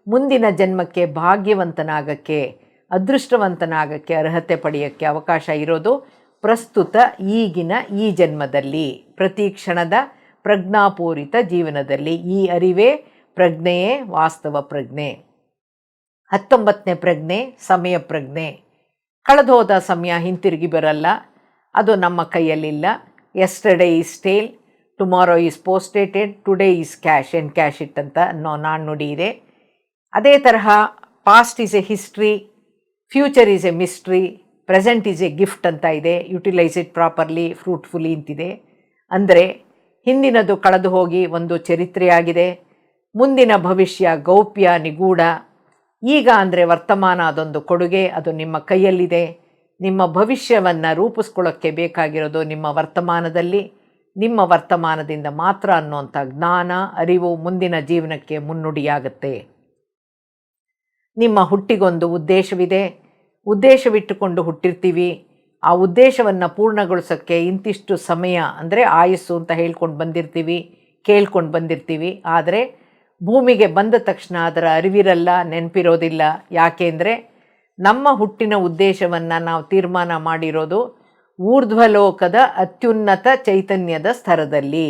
ಮುಂದಿನ ಜನ್ಮಕ್ಕೆ ಭಾಗ್ಯವಂತನಾಗಕ್ಕೆ, ಅದೃಷ್ಟವಂತನಾಗಕ್ಕೆ, ಅರ್ಹತೆ ಪಡೆಯೋಕ್ಕೆ ಅವಕಾಶ ಇರೋದು ಪ್ರಸ್ತುತ ಈಗಿನ ಈ ಜನ್ಮದಲ್ಲಿ, ಪ್ರತಿ ಕ್ಷಣದ ಪ್ರಜ್ಞಾಪೂರಿತ ಜೀವನದಲ್ಲಿ. ಈ ಅರಿವೇ ಪ್ರಜ್ಞೆಯೇ ವಾಸ್ತವ ಪ್ರಜ್ಞೆ. 19ನೇ ಪ್ರಜ್ಞೆ ಸಮಯ ಪ್ರಜ್ಞೆ. ಕಳೆದೋದ ಸಮಯ ಹಿಂತಿರುಗಿ ಬರಲ್ಲ, ಅದು ನಮ್ಮ ಕೈಯಲ್ಲಿಲ್ಲ. Yesterday is tale, tomorrow is postdated, today is cash and cash it ಅಂತ ನಾಣ್ಣುಡಿ ಇದೆ. ಅದೇ ತರಹ past is a history, future is a mystery, present is a gift ಅಂತ ಇದೆ. ಯುಟಿಲೈಸ್ ಇಟ್ ಪ್ರಾಪರ್ಲಿ, ಫ್ರೂಟ್ಫುಲಿ ಅಂತಿದೆ. ಅಂದರೆ ಹಿಂದಿನದು ಕಳೆದು ಹೋಗಿ ಒಂದು ಚರಿತ್ರೆಯಾಗಿದೆ, ಮುಂದಿನ ಭವಿಷ್ಯ ಗೌಪ್ಯ ನಿಗೂಢ. ಈಗ ಅಂದರೆ ವರ್ತಮಾನ ಅದೊಂದು ಕೊಡುಗೆ, ಅದು ನಿಮ್ಮ ಕೈಯಲ್ಲಿದೆ. ನಿಮ್ಮ ಭವಿಷ್ಯವನ್ನು ರೂಪಿಸ್ಕೊಳ್ಳೋಕ್ಕೆ ಬೇಕಾಗಿರೋದು ನಿಮ್ಮ ವರ್ತಮಾನದಲ್ಲಿ, ನಿಮ್ಮ ವರ್ತಮಾನದಿಂದ ಮಾತ್ರ ಅನ್ನುವಂಥ ಜ್ಞಾನ, ಅರಿವು ಮುಂದಿನ ಜೀವನಕ್ಕೆ ಮುನ್ನುಡಿಯಾಗುತ್ತೆ. ನಿಮ್ಮ ಹುಟ್ಟಿಗೊಂದು ಉದ್ದೇಶವಿದೆ, ಉದ್ದೇಶವಿಟ್ಟುಕೊಂಡು ಹುಟ್ಟಿರ್ತೀವಿ. ಆ ಉದ್ದೇಶವನ್ನು ಪೂರ್ಣಗೊಳಿಸೋಕ್ಕೆ ಇಂತಿಷ್ಟು ಸಮಯ ಅಂದರೆ ಆಯಸ್ಸು ಅಂತ ಹೇಳ್ಕೊಂಡು ಬಂದಿರ್ತೀವಿ, ಕೇಳ್ಕೊಂಡು ಬಂದಿರ್ತೀವಿ. ಆದರೆ ಭೂಮಿಗೆ ಬಂದ ತಕ್ಷಣ ಅದರ ಅರಿವಿರಲ್ಲ, ನೆನಪಿರೋದಿಲ್ಲ. ಯಾಕೆಂದರೆ ನಮ್ಮ ಹುಟ್ಟಿನ ಉದ್ದೇಶವನ್ನು ನಾವು ತೀರ್ಮಾನ ಮಾಡಿರೋದು ಊರ್ಧ್ವಲೋಕದ ಅತ್ಯುನ್ನತ ಚೈತನ್ಯದ ಸ್ತರದಲ್ಲಿ,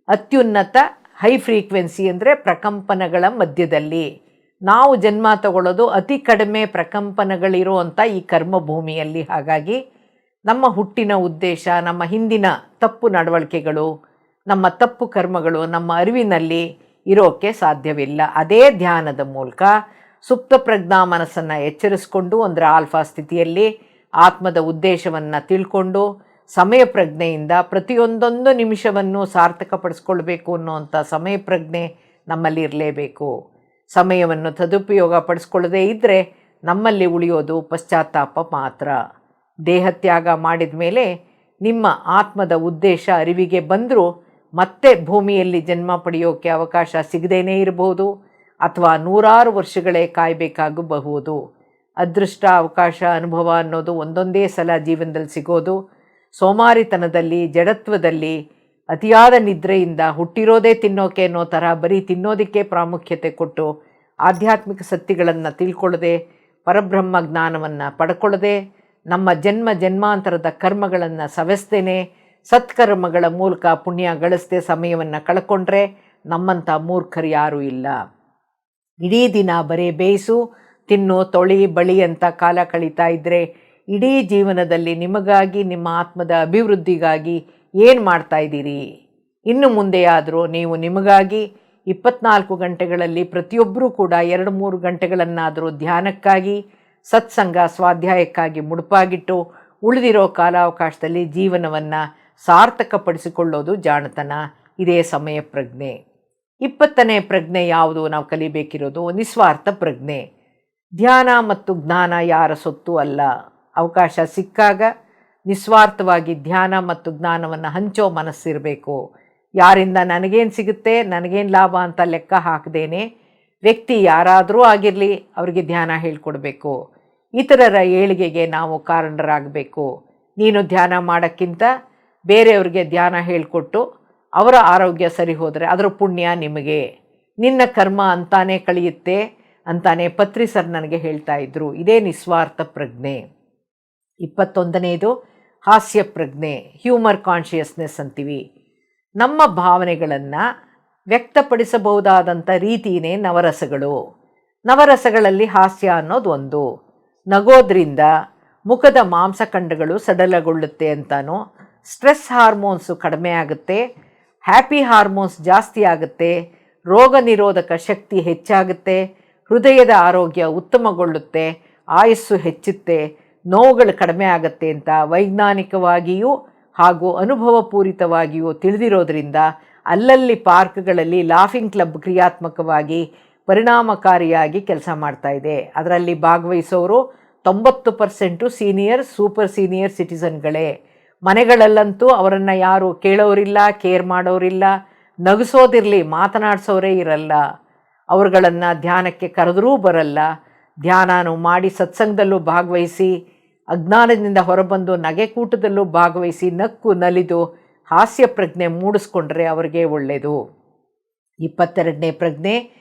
ಅತ್ಯುನ್ನತ ಹೈ ಫ್ರೀಕ್ವೆನ್ಸಿ ಅಂದರೆ ಪ್ರಕಂಪನಗಳ ಮಧ್ಯದಲ್ಲಿ. ನಾವು ಜನ್ಮ ತಗೊಳ್ಳೋದು ಅತಿ ಕಡಿಮೆ ಪ್ರಕಂಪನಗಳಿರುವಂಥ ಈ ಕರ್ಮಭೂಮಿಯಲ್ಲಿ. ಹಾಗಾಗಿ ನಮ್ಮ ಹುಟ್ಟಿನ ಉದ್ದೇಶ, ನಮ್ಮ ಹಿಂದಿನ ತಪ್ಪು ನಡವಳಿಕೆಗಳು, ನಮ್ಮ ತಪ್ಪು ಕರ್ಮಗಳು ನಮ್ಮ ಅರಿವಿನಲ್ಲಿ ಇರೋಕ್ಕೆ ಸಾಧ್ಯವಿಲ್ಲ. ಅದೇ ಧ್ಯಾನದ ಮೂಲಕ ಸುಪ್ತ ಪ್ರಜ್ಞಾ ಮನಸ್ಸನ್ನು ಎಚ್ಚರಿಸ್ಕೊಂಡು, ಅಂದರೆ ಆಲ್ಫಾ ಸ್ಥಿತಿಯಲ್ಲಿ ಆತ್ಮದ ಉದ್ದೇಶವನ್ನು ತಿಳ್ಕೊಂಡು, ಸಮಯ ಪ್ರಜ್ಞೆಯಿಂದ ಪ್ರತಿಯೊಂದೊಂದು ನಿಮಿಷವನ್ನು ಸಾರ್ಥಕಪಡಿಸ್ಕೊಳ್ಬೇಕು ಅನ್ನುವಂಥ ಸಮಯ ಪ್ರಜ್ಞೆ ನಮ್ಮಲ್ಲಿ ಇರಲೇಬೇಕು. ಸಮಯವನ್ನು ಸದುಪಯೋಗ ಪಡಿಸ್ಕೊಳ್ಳದೇ ಇದ್ದರೆ ನಮ್ಮಲ್ಲಿ ಉಳಿಯೋದು ಪಶ್ಚಾತ್ತಾಪ ಮಾತ್ರ. ದೇಹತ್ಯಾಗ ಮಾಡಿದ ಮೇಲೆ ನಿಮ್ಮ ಆತ್ಮದ ಉದ್ದೇಶ ಅರಿವಿಗೆ ಬಂದರೂ ಮತ್ತೆ ಭೂಮಿಯಲ್ಲಿ ಜನ್ಮ ಪಡೆಯೋಕ್ಕೆ ಅವಕಾಶ ಸಿಗದೇನೇ ಇರಬಹುದು, ಅಥವಾ ನೂರಾರು ವರ್ಷಗಳೇ ಕಾಯಬೇಕಾಗಬಹುದು. ಅದೃಷ್ಟ, ಅವಕಾಶ, ಅನುಭವ ಅನ್ನೋದು ಒಂದೊಂದೇ ಸಲ ಜೀವನದಲ್ಲಿ ಸಿಗೋದು. ಸೋಮಾರಿತನದಲ್ಲಿ, ಜಡತ್ವದಲ್ಲಿ, ಅತಿಯಾದ ನಿದ್ರೆಯಿಂದ ಹುಟ್ಟಿರೋದೇ ತಿನ್ನೋಕೆ ಅನ್ನೋ ಥರ ಬರೀ ತಿನ್ನೋದಕ್ಕೆ ಪ್ರಾಮುಖ್ಯತೆ ಕೊಟ್ಟು ಆಧ್ಯಾತ್ಮಿಕ ಸತ್ಯಗಳನ್ನು ತಿಳ್ಕೊಳ್ಳದೆ, ಪರಬ್ರಹ್ಮ ಜ್ಞಾನವನ್ನು ಪಡ್ಕೊಳ್ಳದೆ, ನಮ್ಮ ಜನ್ಮಾಂತರದ ಕರ್ಮಗಳನ್ನು ಸವೆಸ್ತೇನೆ, ಸತ್ಕರ್ಮಗಳ ಮೂಲಕ ಪುಣ್ಯ ಗಳಿಸದೆ ಸಮಯವನ್ನು ಕಳ್ಕೊಂಡ್ರೆ ನಮ್ಮಂಥ ಮೂರ್ಖರು ಯಾರೂ ಇಲ್ಲ. ಇಡೀ ದಿನ ಬರೀ ಬೇಯಿಸು, ತಿನ್ನು, ತೊಳಿ, ಬಳಿ ಅಂತ ಕಾಲ ಕಳೀತಾ ಇದ್ದರೆ ಇಡೀ ಜೀವನದಲ್ಲಿ ನಿಮಗಾಗಿ, ನಿಮ್ಮ ಆತ್ಮದ ಅಭಿವೃದ್ಧಿಗಾಗಿ ಏನು ಮಾಡ್ತಾ ಇದ್ದೀರಿ? ಇನ್ನು ಮುಂದೆಯಾದರೂ ನೀವು ನಿಮಗಾಗಿ 24 ಗಂಟೆಗಳಲ್ಲಿ ಪ್ರತಿಯೊಬ್ಬರೂ ಕೂಡ 2-3 ಗಂಟೆಗಳನ್ನಾದರೂ ಧ್ಯಾನಕ್ಕಾಗಿ, ಸತ್ಸಂಗ, ಸ್ವಾಧ್ಯಾಯಕ್ಕಾಗಿ ಮುಡುಪಾಗಿಟ್ಟು ಉಳಿದಿರೋ ಕಾಲಾವಕಾಶದಲ್ಲಿ ಜೀವನವನ್ನು ಸಾರ್ಥಕಪಡಿಸಿಕೊಳ್ಳೋದು ಜಾಣತನ. ಇದೇ ಸಮಯ ಪ್ರಜ್ಞೆ. 20ನೇ ಪ್ರಜ್ಞೆ ಯಾವುದು ನಾವು ಕಲಿಬೇಕಿರೋದು? ನಿಸ್ವಾರ್ಥ ಪ್ರಜ್ಞೆ. ಧ್ಯಾನ ಮತ್ತು ಜ್ಞಾನ ಯಾರ ಸೊತ್ತು ಅಲ್ಲ. ಅವಕಾಶ ಸಿಕ್ಕಾಗ ನಿಸ್ವಾರ್ಥವಾಗಿ ಧ್ಯಾನ ಮತ್ತು ಜ್ಞಾನವನ್ನು ಹಂಚೋ ಮನಸ್ಸಿರಬೇಕು. ಯಾರಿಂದ ನನಗೇನು ಸಿಗುತ್ತೆ, ನನಗೇನು ಲಾಭ ಅಂತ ಲೆಕ್ಕ ಹಾಕದೇನೆ ವ್ಯಕ್ತಿ ಯಾರಾದರೂ ಆಗಿರಲಿ ಅವರಿಗೆ ಧ್ಯಾನ ಹೇಳ್ಕೊಡ್ಬೇಕು. ಇತರರ ಏಳಿಗೆಗೆ ನಾವು ಕಾರಣರಾಗಬೇಕು. ನೀನು ಧ್ಯಾನ ಮಾಡೋಕ್ಕಿಂತ ಬೇರೆಯವ್ರಿಗೆ ಧ್ಯಾನ ಹೇಳಿಕೊಟ್ಟು ಅವರ ಆರೋಗ್ಯ ಸರಿ ಹೋದರೆ ಅದರ ಪುಣ್ಯ ನಿಮಗೆ, ನಿನ್ನ ಕರ್ಮ ಅಂತಾನೇ ಕಳೆಯುತ್ತೆ ಅಂತಾನೆ ಪತ್ರಿ ಸರ್ ನನಗೆ ಹೇಳ್ತಾ ಇದ್ರು. ಇದೇ ನಿಸ್ವಾರ್ಥ ಪ್ರಜ್ಞೆ. 21ನೇದು ಹಾಸ್ಯ ಪ್ರಜ್ಞೆ, ಹ್ಯೂಮರ್ ಕಾನ್ಷಿಯಸ್ನೆಸ್ ಅಂತೀವಿ. ನಮ್ಮ ಭಾವನೆಗಳನ್ನು ವ್ಯಕ್ತಪಡಿಸಬಹುದಾದಂಥ ರೀತಿಯೇ ನವರಸಗಳು. ನವರಸಗಳಲ್ಲಿ ಹಾಸ್ಯ ಅನ್ನೋದು ಒಂದು. ನಗೋದ್ರಿಂದ ಮುಖದ ಮಾಂಸಖಂಡಗಳು ಸಡಲಗೊಳ್ಳುತ್ತೆ ಅಂತಾನೋ, ಸ್ಟ್ರೆಸ್ ಹಾರ್ಮೋನ್ಸು ಕಡಿಮೆ ಆಗುತ್ತೆ, ಹ್ಯಾಪಿ ಹಾರ್ಮೋನ್ಸ್ ಜಾಸ್ತಿ ಆಗುತ್ತೆ, ರೋಗ ನಿರೋಧಕ ಶಕ್ತಿ ಹೆಚ್ಚಾಗುತ್ತೆ, ಹೃದಯದ ಆರೋಗ್ಯ ಉತ್ತಮಗೊಳ್ಳುತ್ತೆ, ಆಯಸ್ಸು ಹೆಚ್ಚುತ್ತೆ, ನೋವುಗಳು ಕಡಿಮೆ ಆಗುತ್ತೆ ಅಂತ ವೈಜ್ಞಾನಿಕವಾಗಿಯೂ ಹಾಗೂ ಅನುಭವಪೂರಿತವಾಗಿಯೂ ತಿಳಿದಿರೋದ್ರಿಂದ ಅಲ್ಲಲ್ಲಿ ಪಾರ್ಕ್ಗಳಲ್ಲಿ ಲಾಫಿಂಗ್ ಕ್ಲಬ್ ಕ್ರಿಯಾತ್ಮಕವಾಗಿ ಪರಿಣಾಮಕಾರಿಯಾಗಿ ಕೆಲಸ ಮಾಡ್ತಾ ಇದೆ. ಅದರಲ್ಲಿ ಭಾಗವಹಿಸೋರು 90% ಸೀನಿಯರ್, ಸೂಪರ್ ಸೀನಿಯರ್ ಸಿಟಿಸನ್ಗಳೇ. ಮನೆಗಳಲ್ಲಂತೂ ಅವರನ್ನು ಯಾರು ಕೇಳೋರಿಲ್ಲ, ಕೇರ್ ಮಾಡೋರಿಲ್ಲ, ನಗಿಸೋದಿರಲಿ ಮಾತನಾಡಿಸೋರೇ ಇರಲ್ಲ. ಅವರುಗಳನ್ನು ಧ್ಯಾನಕ್ಕೆ ಕರೆದರೂ ಬರಲ್ಲ. ಧ್ಯಾನನೂ ಮಾಡಿ ಸತ್ಸಂಗದಲ್ಲೂ ಭಾಗವಹಿಸಿ ಅಜ್ಞಾನದಿಂದ ಹೊರಬಂದು ನಗೆಕೂಟದಲ್ಲೂ ಭಾಗವಹಿಸಿ ನಕ್ಕು ನಲಿದು ಹಾಸ್ಯ ಪ್ರಜ್ಞೆ ಮೂಡಿಸ್ಕೊಂಡ್ರೆ ಅವರಿಗೆ ಒಳ್ಳೆಯದು. 22ನೇ ಪ್ರಜ್ಞೆ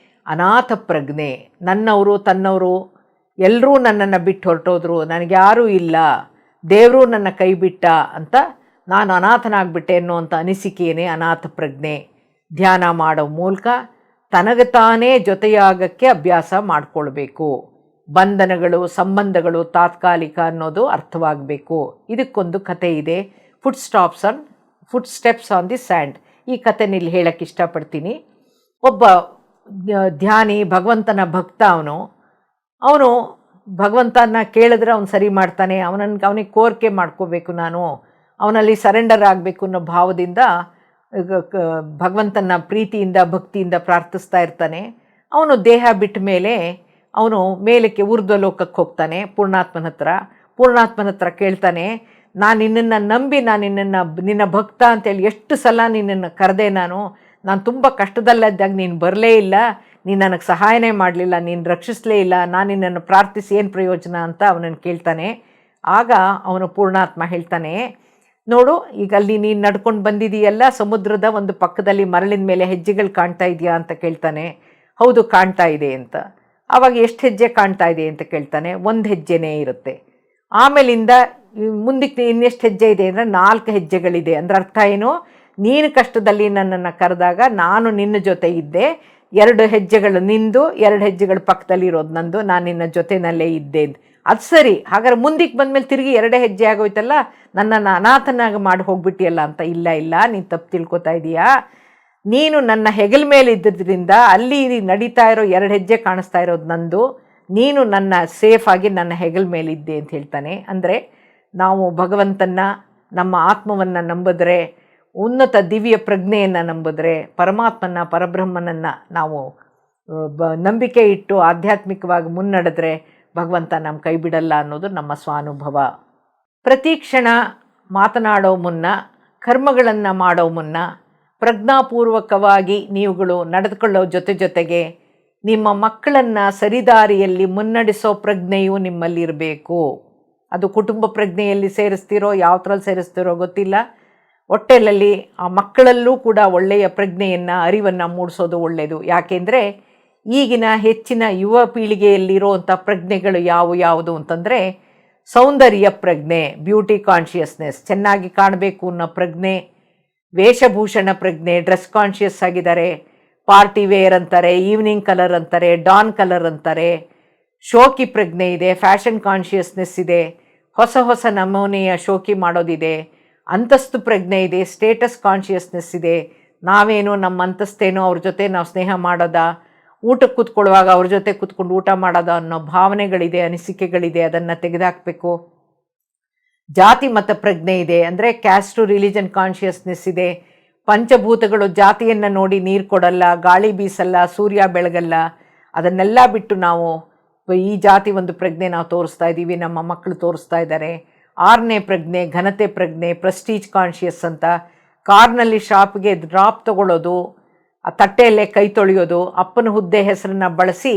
ಅನಾಥ ಪ್ರಜ್ಞೆ. ನನ್ನವರು ತನ್ನವರು ಎಲ್ಲರೂ ನನ್ನನ್ನು ಬಿಟ್ಟು ಹೊರಟೋದ್ರು, ನನಗ್ಯಾರೂ ಇಲ್ಲ, ದೇವರು ನನ್ನ ಕೈ ಬಿಟ್ಟ ಅಂತ ನಾನು ಅನಾಥನಾಗ್ಬಿಟ್ಟೆ ಅನ್ನುವಂಥ ಅನಿಸಿಕೆಯೇ ಅನಾಥ ಪ್ರಜ್ಞೆ. ಧ್ಯಾನ ಮಾಡೋ ಮೂಲಕ ತನಗೆ ತಾನೇ ಜೊತೆಯಾಗಕ್ಕೆ ಅಭ್ಯಾಸ ಮಾಡಿಕೊಳ್ಬೇಕು. ಬಂಧನಗಳು ಸಂಬಂಧಗಳು ತಾತ್ಕಾಲಿಕ ಅನ್ನೋದು ಅರ್ಥವಾಗಬೇಕು. ಇದಕ್ಕೊಂದು ಕತೆ ಇದೆ, footsteps on the sand. ಈ ಕಥೆನ ಇಲ್ಲಿ ಹೇಳಕ್ಕೆ ಇಷ್ಟಪಡ್ತೀನಿ. ಒಬ್ಬ ಧ್ಯಾನಿ ಭಗವಂತನ ಭಕ್ತ. ಅವನು ಭಗವಂತನ ಕೇಳಿದ್ರೆ ಅವನು ಸರಿ ಮಾಡ್ತಾನೆ, ಅವನಿಗೆ ಕೋರಿಕೆ ಮಾಡ್ಕೋಬೇಕು, ನಾನು ಅವನಲ್ಲಿ ಸರೆಂಡರ್ ಆಗಬೇಕು ಅನ್ನೋ ಭಾವದಿಂದ ಭಗವಂತನ ಪ್ರೀತಿಯಿಂದ ಭಕ್ತಿಯಿಂದ ಪ್ರಾರ್ಥಿಸ್ತಾ ಇರ್ತಾನೆ. ಅವನು ದೇಹ ಬಿಟ್ಟ ಮೇಲೆ ಅವನು ಮೇಲಕ್ಕೆ ಊರ್ಧ್ವಲೋಕಕ್ಕೆ ಹೋಗ್ತಾನೆ ಪೂರ್ಣಾತ್ಮನ ಹತ್ರ ಕೇಳ್ತಾನೆ, ನಾನು ನಿನ್ನನ್ನು ನಂಬಿ ನಿನ್ನ ಭಕ್ತ ಅಂತೇಳಿ ಎಷ್ಟು ಸಲ ನಿನ್ನನ್ನು ಕರೆದೆ, ನಾನು ತುಂಬ ಕಷ್ಟದಲ್ಲಿದ್ದಾಗ ನೀನು ಬರಲೇ ಇಲ್ಲ, ನೀನು ನನಗೆ ಸಹಾಯನೇ ಮಾಡಲಿಲ್ಲ, ನೀನು ರಕ್ಷಿಸಲೇ ಇಲ್ಲ, ನಾನು ನಿನ್ನನ್ನು ಪ್ರಾರ್ಥಿಸಿ ಏನು ಪ್ರಯೋಜನ ಅಂತ ಅವನನ್ನು ಕೇಳ್ತಾನೆ. ಆಗ ಅವನು ಪೂರ್ಣಾತ್ಮ ಹೇಳ್ತಾನೆ, ನೋಡು, ಈಗ ಅಲ್ಲಿ ನೀನು ನಡ್ಕೊಂಡು ಬಂದಿದೆಯಲ್ಲ, ಸಮುದ್ರದ ಒಂದು ಪಕ್ಕದಲ್ಲಿ ಮರಳಿನ ಮೇಲೆ ಹೆಜ್ಜೆಗಳು ಕಾಣ್ತಾ ಇದೆಯಾ ಅಂತ ಕೇಳ್ತಾನೆ. ಹೌದು, ಕಾಣ್ತಾ ಇದೆ ಅಂತ. ಆವಾಗ ಎಷ್ಟು ಹೆಜ್ಜೆ ಕಾಣ್ತಾ ಇದೆ ಅಂತ ಕೇಳ್ತಾನೆ. 1 ಹೆಜ್ಜೆನೇ ಇರುತ್ತೆ. ಆಮೇಲಿಂದ ಮುಂದಕ್ಕೆ ಇನ್ನೆಷ್ಟು ಹೆಜ್ಜೆ ಇದೆ ಅಂದರೆ 4 ಹೆಜ್ಜೆಗಳಿದೆ. ಅಂದರೆ ಅರ್ಥ ಏನು, ನೀನು ಕಷ್ಟದಲ್ಲಿ ನನ್ನನ್ನು ಕರೆದಾಗ ನಾನು ನಿನ್ನ ಜೊತೆ ಇದ್ದೆ, 2 ಹೆಜ್ಜೆಗಳು ನಿಂದು, 2 ಹೆಜ್ಜೆಗಳು ಪಕ್ಕದಲ್ಲಿ ಇರೋದು ನಂದು, ನಾನು ನಿನ್ನ ಜೊತೆಯಲ್ಲೇ ಇದ್ದೆ. ಅದು ಸರಿ, ಹಾಗಾದ್ರೆ ಮುಂದಕ್ಕೆ ಬಂದಮೇಲೆ ತಿರುಗಿ 2 ಹೆಜ್ಜೆ ಆಗೋಯ್ತಲ್ಲ, ನನ್ನನ್ನು ಅನಾಥನಾಗಿ ಮಾಡಿ ಹೋಗ್ಬಿಟ್ಟಿಯಲ್ಲ ಅಂತ. ಇಲ್ಲ, ನೀನು ತಪ್ಪು ತಿಳ್ಕೊತಾ ಇದೀಯಾ. ನೀನು ನನ್ನ ಹೆಗಲ ಮೇಲೆ ಇದ್ದಿದ್ದರಿಂದ ಅಲ್ಲಿ ನಡೀತಾ ಇರೋ 2 ಹೆಜ್ಜೆ ಕಾಣಿಸ್ತಾ ಇರೋದು ನಂದು, ನೀನು ನನ್ನ ಸೇಫಾಗಿ ನನ್ನ ಹೆಗಲ ಮೇಲಿದ್ದೆ ಅಂತ ಹೇಳ್ತಾನೆ. ಅಂದರೆ ನಾವು ಭಗವಂತನ, ನಮ್ಮ ಆತ್ಮವನ್ನು ನಂಬಿದ್ರೆ, ಉನ್ನತ ದಿವ್ಯ ಪ್ರಜ್ಞೆಯನ್ನು ನಂಬಿದ್ರೆ, ಪರಮಾತ್ಮನ ಪರಬ್ರಹ್ಮನನ್ನು ನಾವು ನಂಬಿಕೆ ಇಟ್ಟು ಆಧ್ಯಾತ್ಮಿಕವಾಗಿ ಮುನ್ನಡೆದ್ರೆ ಭಗವಂತ ನಮ್ಮ ಕೈ ಬಿಡಲ್ಲ ಅನ್ನೋದು ನಮ್ಮ ಸ್ವಾನುಭವ. ಪ್ರತಿ ಕ್ಷಣ ಮಾತನಾಡೋ ಮುನ್ನ, ಕರ್ಮಗಳನ್ನು ಮಾಡೋ ಮುನ್ನ ಪ್ರಜ್ಞಾಪೂರ್ವಕವಾಗಿ ನೀವುಗಳು ನಡೆದುಕೊಳ್ಳೋ ಜೊತೆಗೆ ನಿಮ್ಮ ಮಕ್ಕಳನ್ನು ಸರಿದಾರಿಯಲ್ಲಿ ಮುನ್ನಡೆಸೋ ಪ್ರಜ್ಞೆಯು ನಿಮ್ಮಲ್ಲಿರಬೇಕು. ಅದು ಕುಟುಂಬ ಪ್ರಜ್ಞೆಯಲ್ಲಿ ಸೇರಿಸ್ತಿರೋ ಯಾವ್ದ್ರಲ್ಲಿ ಸೇರಿಸ್ತಿರೋ ಗೊತ್ತಿಲ್ಲ. ಹೊಟ್ಟೆಲಲ್ಲಿ ಆ ಮಕ್ಕಳಲ್ಲೂ ಕೂಡ ಒಳ್ಳೆಯ ಪ್ರಜ್ಞೆಯನ್ನು ಅರಿವನ್ನು ಮೂಡಿಸೋದು ಒಳ್ಳೆಯದು. ಯಾಕೆಂದರೆ ಈಗಿನ ಹೆಚ್ಚಿನ ಯುವ ಪೀಳಿಗೆಯಲ್ಲಿರುವಂಥ ಪ್ರಜ್ಞೆಗಳು ಯಾವುದು ಅಂತಂದರೆ, ಸೌಂದರ್ಯ ಪ್ರಜ್ಞೆ, ಬ್ಯೂಟಿ ಕಾನ್ಷಿಯಸ್ನೆಸ್, ಚೆನ್ನಾಗಿ ಕಾಣಬೇಕು ಅನ್ನೋ ಪ್ರಜ್ಞೆ, ವೇಷಭೂಷಣ ಪ್ರಜ್ಞೆ, ಡ್ರೆಸ್ ಕಾನ್ಷಿಯಸ್ ಆಗಿದ್ದಾರೆ, ಪಾರ್ಟಿ ವೇರ್ ಅಂತಾರೆ, ಈವ್ನಿಂಗ್ ಕಲರ್ ಅಂತಾರೆ, ಡಾನ್ ಕಲರ್ ಅಂತಾರೆ, ಶೋಕಿ ಪ್ರಜ್ಞೆ ಇದೆ, ಫ್ಯಾಷನ್ ಕಾನ್ಷಿಯಸ್ನೆಸ್ ಇದೆ, ಹೊಸ ನಮೂನೆಯ ಶೋಕಿ ಮಾಡೋದಿದೆ, ಅಂತಸ್ತು ಪ್ರಜ್ಞೆ ಇದೆ, ಸ್ಟೇಟಸ್ ಕಾನ್ಷಿಯಸ್ನೆಸ್ ಇದೆ. ನಾವೇನು ನಮ್ಮ ಅಂತಸ್ತೇನೋ ಅವ್ರ ಜೊತೆ ನಾವು ಸ್ನೇಹ ಮಾಡೋದಾ, ಊಟಕ್ಕೆ ಕೂತ್ಕೊಳ್ಳುವಾಗ ಅವ್ರ ಜೊತೆ ಕೂತ್ಕೊಂಡು ಊಟ ಮಾಡೋದ ಅನ್ನೋ ಭಾವನೆಗಳಿದೆ, ಅನಿಸಿಕೆಗಳಿದೆ, ಅದನ್ನು ತೆಗೆದುಹಾಕಬೇಕು. ಜಾತಿ ಮತ ಪ್ರಜ್ಞೆ ಇದೆ, ಅಂದರೆ ಕ್ಯಾಸ್ಟ್ ರಿಲಿಜನ್ ಕಾನ್ಷಿಯಸ್ನೆಸ್ ಇದೆ. ಪಂಚಭೂತಗಳು ಜಾತಿಯನ್ನು ನೋಡಿ ನೀರು ಕೊಡಲ್ಲ, ಗಾಳಿ ಬೀಸಲ್ಲ, ಸೂರ್ಯ ಬೆಳಗಲ್ಲ. ಅದನ್ನೆಲ್ಲ ಬಿಟ್ಟು ನಾವು ಈ ಜಾತಿ ಒಂದು ಪ್ರಜ್ಞೆ ನಾವು ತೋರಿಸ್ತಾ ಇದ್ದೀವಿ, ನಮ್ಮ ಮಕ್ಕಳು ತೋರಿಸ್ತಾ ಇದ್ದಾರೆ. 6ನೇ ಪ್ರಜ್ಞೆ ಘನತೆ ಪ್ರಜ್ಞೆ, ಪ್ರೆಸ್ಟೀಜ್ ಕಾನ್ಷಿಯಸ್ ಅಂತ. ಕಾರ್ನಲ್ಲಿ ಶಾಪ್ಗೆ ಡ್ರಾಪ್ ತಗೊಳ್ಳೋದು, ಆ ತಟ್ಟೆಯಲ್ಲೇ ಕೈ ತೊಳೆಯೋದು, ಅಪ್ಪನ ಹುದ್ದೆ ಹೆಸರನ್ನು ಬಳಸಿ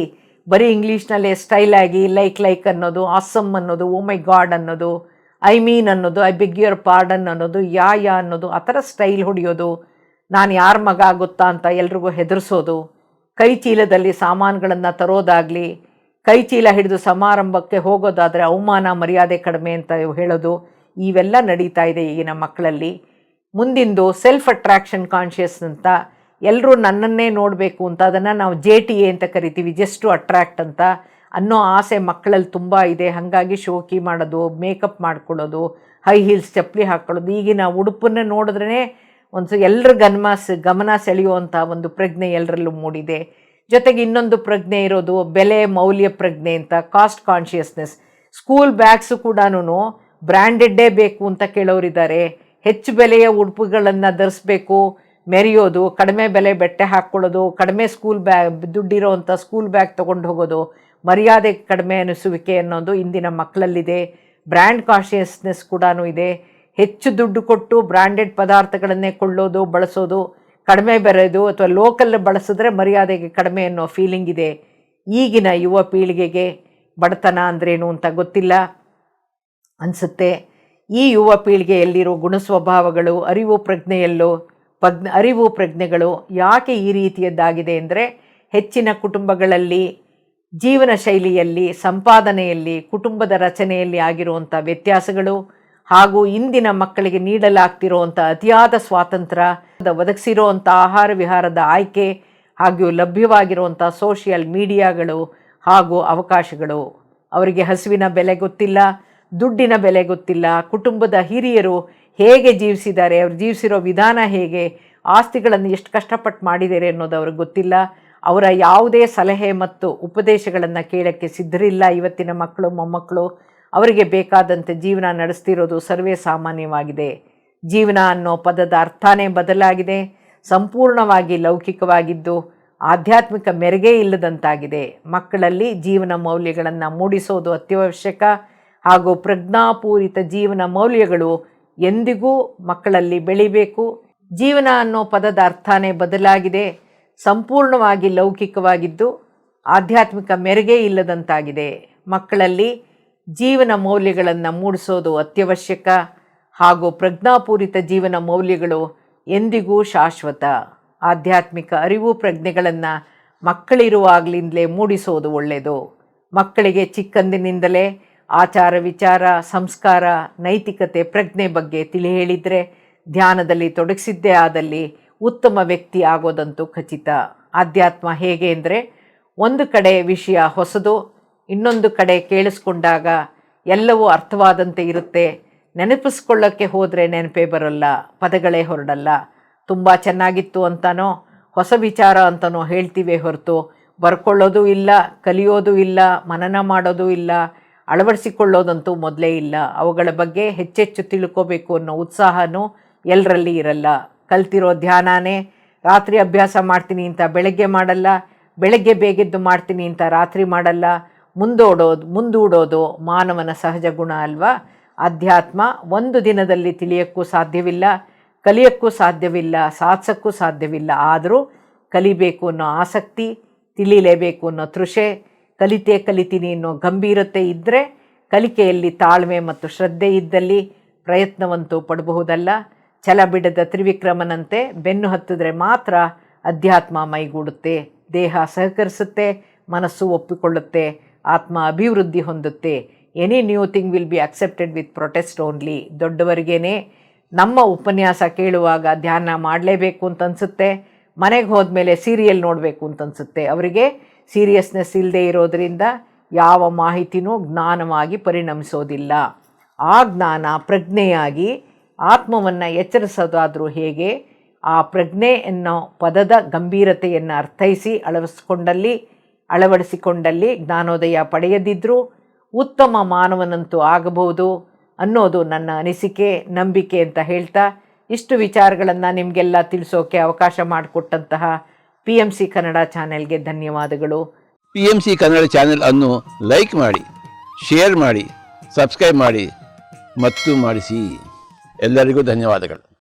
ಬರೀ ಇಂಗ್ಲೀಷ್ನಲ್ಲೇ ಸ್ಟೈಲಾಗಿ ಲೈಕ್ ಅನ್ನೋದು, ಆಸಮ್ ಅನ್ನೋದು, ಓ ಮೈ ಗಾಡ್ ಅನ್ನೋದು, ಐ ಮೀನ್ ಅನ್ನೋದು, ಐ ಬೆಗ್ ಯುವರ್ ಪಾರ್ಡನ್ ಅನ್ನೋದು, ಯಾ ಅನ್ನೋದು, ಆ ಥರ ಸ್ಟೈಲ್ ಹೊಡೆಯೋದು, ನಾನು ಯಾರ ಮಗ ಗೊತ್ತಾ ಅಂತ ಎಲ್ರಿಗೂ ಹೆದರಿಸೋದು, ಕೈ ಚೀಲದಲ್ಲಿ ಸಾಮಾನುಗಳನ್ನು ತರೋದಾಗಲಿ, ಕೈ ಚೀಲ ಹಿಡಿದು ಸಮಾರಂಭಕ್ಕೆ ಹೋಗೋದಾದರೆ ಅವಮಾನ ಮರ್ಯಾದೆ ಕಡಿಮೆ ಅಂತ ಹೇಳೋದು, ಇವೆಲ್ಲ ನಡೀತಾ ಇದೆ ಈಗಿನ ಮಕ್ಕಳಲ್ಲಿ. ಮುಂದಿಂದು ಸೆಲ್ಫ್ ಅಟ್ರಾಕ್ಷನ್ ಕಾನ್ಷಿಯಸ್ ಅಂತ, ಎಲ್ಲರೂ ನನ್ನನ್ನೇ ನೋಡಬೇಕು ಅಂತ, ಅದನ್ನು ನಾವು JTA ಅಂತ ಕರಿತೀವಿ, ಜಸ್ಟ್ ಟು ಅಟ್ರ್ಯಾಕ್ಟ್ ಅಂತ ಅನ್ನೋ ಆಸೆ ಮಕ್ಕಳಲ್ಲಿ ತುಂಬ ಇದೆ. ಹಾಗಾಗಿ ಶೋಕಿ ಮಾಡೋದು, ಮೇಕಪ್ ಮಾಡ್ಕೊಳ್ಳೋದು, ಹೈ ಹೀಲ್ಸ್ ಚಪ್ಪಲಿ ಹಾಕ್ಕೊಳ್ಳೋದು, ಈಗಿನ ಉಡುಪನ್ನು ನೋಡಿದ್ರೇ ಎಲ್ಲರ ಗಮನ ಸೆಳೆಯುವಂಥ ಒಂದು ಪ್ರಜ್ಞೆ ಎಲ್ಲರಲ್ಲೂ ಮೂಡಿದೆ. ಜೊತೆಗೆ ಇನ್ನೊಂದು ಪ್ರಜ್ಞೆ ಇರೋದು ಬೆಲೆ ಮೌಲ್ಯ ಪ್ರಜ್ಞೆ ಅಂತ, ಕಾಸ್ಟ್ ಕಾನ್ಷಿಯಸ್ನೆಸ್. ಸ್ಕೂಲ್ ಬ್ಯಾಗ್ಸು ಕೂಡ ಬ್ರ್ಯಾಂಡೆಡ್ಡೇ ಬೇಕು ಅಂತ ಕೇಳೋರಿದ್ದಾರೆ. ಹೆಚ್ಚು ಬೆಲೆಯ ಉಡುಪುಗಳನ್ನು ಧರಿಸ್ಬೇಕು, ಮೆರೆಯೋದು, ಕಡಿಮೆ ಬೆಲೆ ಬಟ್ಟೆ ಹಾಕ್ಕೊಳ್ಳೋದು, ಕಡಿಮೆ ದುಡ್ಡಿರೋವಂಥ ಸ್ಕೂಲ್ ಬ್ಯಾಗ್ ತೊಗೊಂಡು ಹೋಗೋದು, ಮರ್ಯಾದೆ ಕಡಿಮೆ ಅನಿಸುವಿಕೆ ಅನ್ನೋದು ಇಂದಿನ ಮಕ್ಕಳಲ್ಲಿದೆ. ಬ್ರ್ಯಾಂಡ್ ಕಾನ್ಷಿಯಸ್ನೆಸ್ ಕೂಡ ಇದೆ. ಹೆಚ್ಚು ದುಡ್ಡು ಕೊಟ್ಟು ಬ್ರ್ಯಾಂಡೆಡ್ ಪದಾರ್ಥಗಳನ್ನೇ ಕೊಳ್ಳೋದು, ಬಳಸೋದು, ಕಡಿಮೆ ಬೆರೆಯೋದು ಅಥವಾ ಲೋಕಲ್ ಬಳಸಿದ್ರೆ ಮರ್ಯಾದೆಗೆ ಕಡಿಮೆ ಅನ್ನೋ ಫೀಲಿಂಗ್ ಇದೆ. ಈಗಿನ ಯುವ ಪೀಳಿಗೆಗೆ ಬಡತನ ಅಂದ್ರೇನು ಅಂತ ಗೊತ್ತಿಲ್ಲ ಅನಿಸುತ್ತೆ. ಈ ಯುವ ಪೀಳಿಗೆಯಲ್ಲಿರೋ ಗುಣಸ್ವಭಾವಗಳು, ಅರಿವು ಪ್ರಜ್ಞೆಗಳು ಯಾಕೆ ಈ ರೀತಿಯದ್ದಾಗಿದೆ ಅಂದರೆ, ಹೆಚ್ಚಿನ ಕುಟುಂಬಗಳಲ್ಲಿ ಜೀವನ ಶೈಲಿಯಲ್ಲಿ, ಸಂಪಾದನೆಯಲ್ಲಿ, ಕುಟುಂಬದ ರಚನೆಯಲ್ಲಿ ಆಗಿರುವಂಥ ವ್ಯತ್ಯಾಸಗಳು ಹಾಗೂ ಇಂದಿನ ಮಕ್ಕಳಿಗೆ ನೀಡಲಾಗ್ತಿರುವಂಥ ಅತಿಯಾದ ಸ್ವಾತಂತ್ರ್ಯ, ಒದಗಿಸಿರುವಂಥ ಆಹಾರ ವಿಹಾರದ ಆಯ್ಕೆ ಹಾಗೂ ಲಭ್ಯವಾಗಿರುವಂಥ ಸೋಷಿಯಲ್ ಮೀಡಿಯಾಗಳು ಹಾಗೂ ಅವಕಾಶಗಳು. ಅವರಿಗೆ ಹಸುವಿನ ಬೆಲೆ ಗೊತ್ತಿಲ್ಲ, ದುಡ್ಡಿನ ಬೆಲೆ ಗೊತ್ತಿಲ್ಲ, ಕುಟುಂಬದ ಹಿರಿಯರು ಹೇಗೆ ಜೀವಿಸಿದ್ದಾರೆ, ಅವ್ರು ಜೀವಿಸಿರೋ ವಿಧಾನ ಹೇಗೆ, ಆಸ್ತಿಗಳನ್ನು ಎಷ್ಟು ಕಷ್ಟಪಟ್ಟು ಮಾಡಿದ್ದಾರೆ ಅನ್ನೋದು ಅವ್ರಿಗೆ ಗೊತ್ತಿಲ್ಲ. ಅವರ ಯಾವುದೇ ಸಲಹೆ ಮತ್ತು ಉಪದೇಶಗಳನ್ನು ಕೇಳೋಕ್ಕೆ ಸಿದ್ಧರಿಲ್ಲ ಇವತ್ತಿನ ಮಕ್ಕಳು ಮೊಮ್ಮಕ್ಕಳು. ಅವರಿಗೆ ಬೇಕಾದಂತೆ ಜೀವನ ನಡೆಸ್ತಿರೋದು ಸರ್ವೇ ಸಾಮಾನ್ಯವಾಗಿದೆ. ಜೀವನ ಅನ್ನೋ ಪದದ ಅರ್ಥನೇ ಬದಲಾಗಿದೆ, ಸಂಪೂರ್ಣವಾಗಿ ಲೌಕಿಕವಾಗಿದ್ದು ಆಧ್ಯಾತ್ಮಿಕ ಮೆರುಗೇ ಇಲ್ಲದಂತಾಗಿದೆ. ಮಕ್ಕಳಲ್ಲಿ ಜೀವನ ಮೌಲ್ಯಗಳನ್ನು ಮೂಡಿಸೋದು ಅತ್ಯವಶ್ಯಕ ಹಾಗೂ ಪ್ರಜ್ಞಾಪೂರಿತ ಜೀವನ ಮೌಲ್ಯಗಳು ಎಂದಿಗೂ ಮಕ್ಕಳಲ್ಲಿ ಬೆಳಿಬೇಕು. ಜೀವನ ಅನ್ನೋ ಪದದ ಅರ್ಥನೇ ಬದಲಾಗಿದೆ, ಸಂಪೂರ್ಣವಾಗಿ ಲೌಕಿಕವಾಗಿದ್ದು ಆಧ್ಯಾತ್ಮಿಕ ಮೆರುಗೇ ಇಲ್ಲದಂತಾಗಿದೆ. ಮಕ್ಕಳಲ್ಲಿ ಜೀವನ ಮೌಲ್ಯಗಳನ್ನು ಮೂಡಿಸೋದು ಅತ್ಯವಶ್ಯಕ ಹಾಗೂ ಪ್ರಜ್ಞಾಪೂರಿತ ಜೀವನ ಮೌಲ್ಯಗಳು ಎಂದಿಗೂ ಶಾಶ್ವತ. ಆಧ್ಯಾತ್ಮಿಕ ಅರಿವು ಪ್ರಜ್ಞೆಗಳನ್ನು ಮಕ್ಕಳಿರುವಾಗಲಿಂದಲೇ ಮೂಡಿಸೋದು ಒಳ್ಳೆಯದು. ಮಕ್ಕಳಿಗೆ ಚಿಕ್ಕಂದಿನಿಂದಲೇ ಆಚಾರ ವಿಚಾರ, ಸಂಸ್ಕಾರ, ನೈತಿಕತೆ, ಪ್ರಜ್ಞೆ ಬಗ್ಗೆ ತಿಳಿ ಹೇಳಿದರೆ, ಧ್ಯಾನದಲ್ಲಿ ತೊಡಗಿಸಿದ್ದೇ ಆದಲ್ಲಿ ಉತ್ತಮ ವ್ಯಕ್ತಿ ಆಗೋದಂತೂ ಖಚಿತ. ಆಧ್ಯಾತ್ಮ ಹೇಗೆ ಅಂದರೆ, ಒಂದು ಕಡೆ ವಿಷಯ ಹೊಸದು, ಇನ್ನೊಂದು ಕಡೆ ಕೇಳಿಸ್ಕೊಂಡಾಗ ಎಲ್ಲವೂ ಅರ್ಥವಾದಂತೆ ಇರುತ್ತೆ. ನೆನಪಿಸ್ಕೊಳ್ಳೋಕ್ಕೆ ಹೋದರೆ ನೆನಪೇ ಬರೋಲ್ಲ, ಪದಗಳೇ ಹೊರಡಲ್ಲ. ತುಂಬ ಚೆನ್ನಾಗಿತ್ತು ಅಂತನೋ ಹೊಸ ವಿಚಾರ ಅಂತನೋ ಹೇಳ್ತೀವಿ ಹೊರತು ಬರ್ಕೊಳ್ಳೋದು ಇಲ್ಲ, ಕಲಿಯೋದು ಇಲ್ಲ, ಮನನ ಮಾಡೋದು ಇಲ್ಲ, ಅಳವಡಿಸಿಕೊಳ್ಳೋದಂತೂ ಮೊದಲೇ ಇಲ್ಲ. ಅವುಗಳ ಬಗ್ಗೆ ಹೆಚ್ಚೆಚ್ಚು ತಿಳ್ಕೋಬೇಕು ಅನ್ನೋ ಉತ್ಸಾಹನೂ ಎಲ್ಲರಲ್ಲಿ ಇರಲ್ಲ. ಕಲ್ತಿರೋ ಧ್ಯಾನನೇ ರಾತ್ರಿ ಅಭ್ಯಾಸ ಮಾಡ್ತೀನಿ ಅಂತ ಬೆಳಗ್ಗೆ ಮಾಡಲ್ಲ, ಬೆಳಗ್ಗೆ ಬೇಗೆದ್ದು ಮಾಡ್ತೀನಿ ಅಂತ ರಾತ್ರಿ ಮಾಡಲ್ಲ. ಮುಂದೂಡೋದು ಮಾನವನ ಸಹಜ ಗುಣ ಅಲ್ವಾ? ಅಧ್ಯಾತ್ಮ ಒಂದು ದಿನದಲ್ಲಿ ತಿಳಿಯೋಕ್ಕೂ ಸಾಧ್ಯವಿಲ್ಲ, ಕಲಿಯೋಕ್ಕೂ ಸಾಧ್ಯವಿಲ್ಲ, ಸಾಧಿಸೋಕ್ಕೂ ಸಾಧ್ಯವಿಲ್ಲ. ಆದರೂ ಕಲಿಬೇಕು ಅನ್ನೋ ಆಸಕ್ತಿ, ತಿಳಿಲೇಬೇಕು ಅನ್ನೋ ತೃಷೆ, ಕಲಿತೀನಿ ಅನ್ನೋ ಗಂಭೀರತೆ ಇದ್ದರೆ, ಕಲಿಕೆಯಲ್ಲಿ ತಾಳ್ಮೆ ಮತ್ತು ಶ್ರದ್ಧೆ ಇದ್ದಲ್ಲಿ ಪ್ರಯತ್ನವಂತೂ ಪಡಬಹುದಲ್ಲ. ಛಲ ಬಿಡದ ತ್ರಿವಿಕ್ರಮನಂತೆ ಬೆನ್ನು ಹತ್ತಿದ್ರೆ ಮಾತ್ರ ಅಧ್ಯಾತ್ಮ ಮೈಗೂಡುತ್ತೆ, ದೇಹ ಸಹಕರಿಸುತ್ತೆ, ಮನಸ್ಸು ಒಪ್ಪಿಕೊಳ್ಳುತ್ತೆ, ಆತ್ಮ ಅಭಿವೃದ್ಧಿ ಹೊಂದುತ್ತೆ. Any new thing will be accepted with protest only. ದೊಡ್ಡವರಿಗೇನೆ ನಮ್ಮ ಉಪನ್ಯಾಸ ಕೇಳುವಾಗ ಧ್ಯಾನ ಮಾಡಲೇಬೇಕು ಅಂತ ಅನಿಸುತ್ತೆ, ಮನೆಗೆ ಹೋದ್ಮೇಲೆ ಸೀರಿಯಲ್ ನೋಡಬೇಕು ಅಂತ ಅನಿಸುತ್ತೆ. ಅವರಿಗೆ ಸೀರಿಯಸ್ನೆಸ್ ಇಲ್ಲದೆ ಇರೋದರಿಂದ ಯಾವ ಮಾಹಿತಿನೂ ಜ್ಞಾನವಾಗಿ ಪರಿಣಮಿಸೋದಿಲ್ಲ. ಆ ಜ್ಞಾನ ಪ್ರಜ್ಞೆಯಾಗಿ ಆತ್ಮವನ್ನು ಎಚ್ಚರಿಸೋದಾದರೂ ಹೇಗೆ? ಆ ಪ್ರಜ್ಞೆ ಎನ್ನೋ ಪದದ ಗಂಭೀರತೆಯನ್ನು ಅರ್ಥೈಸಿ ಅಳವಡಿಸಿಕೊಂಡಲ್ಲಿ ಜ್ಞಾನೋದಯ ಪಡೆಯದಿದ್ದರೂ ಉತ್ತಮ ಮಾನವನಂತೂ ಆಗಬಹುದು ಅನ್ನೋದು ನನ್ನ ಅನಿಸಿಕೆ, ನಂಬಿಕೆ ಅಂತ ಹೇಳ್ತಾ, ಇಷ್ಟು ವಿಚಾರಗಳನ್ನು ನಿಮಗೆಲ್ಲ ತಿಳಿಸೋಕೆ ಅವಕಾಶ ಮಾಡಿಕೊಟ್ಟಂತಹ PMC ಕನ್ನಡ ಚಾನೆಲ್ಗೆ ಧನ್ಯವಾದಗಳು. PMC ಕನ್ನಡ ಚಾನೆಲ್ ಅನ್ನು ಲೈಕ್ ಮಾಡಿ, ಶೇರ್ ಮಾಡಿ, ಸಬ್ಸ್ಕ್ರೈಬ್ ಮಾಡಿ ಮತ್ತು ಮಾಡಿಸಿ. ಎಲ್ಲರಿಗೂ ಧನ್ಯವಾದಗಳು.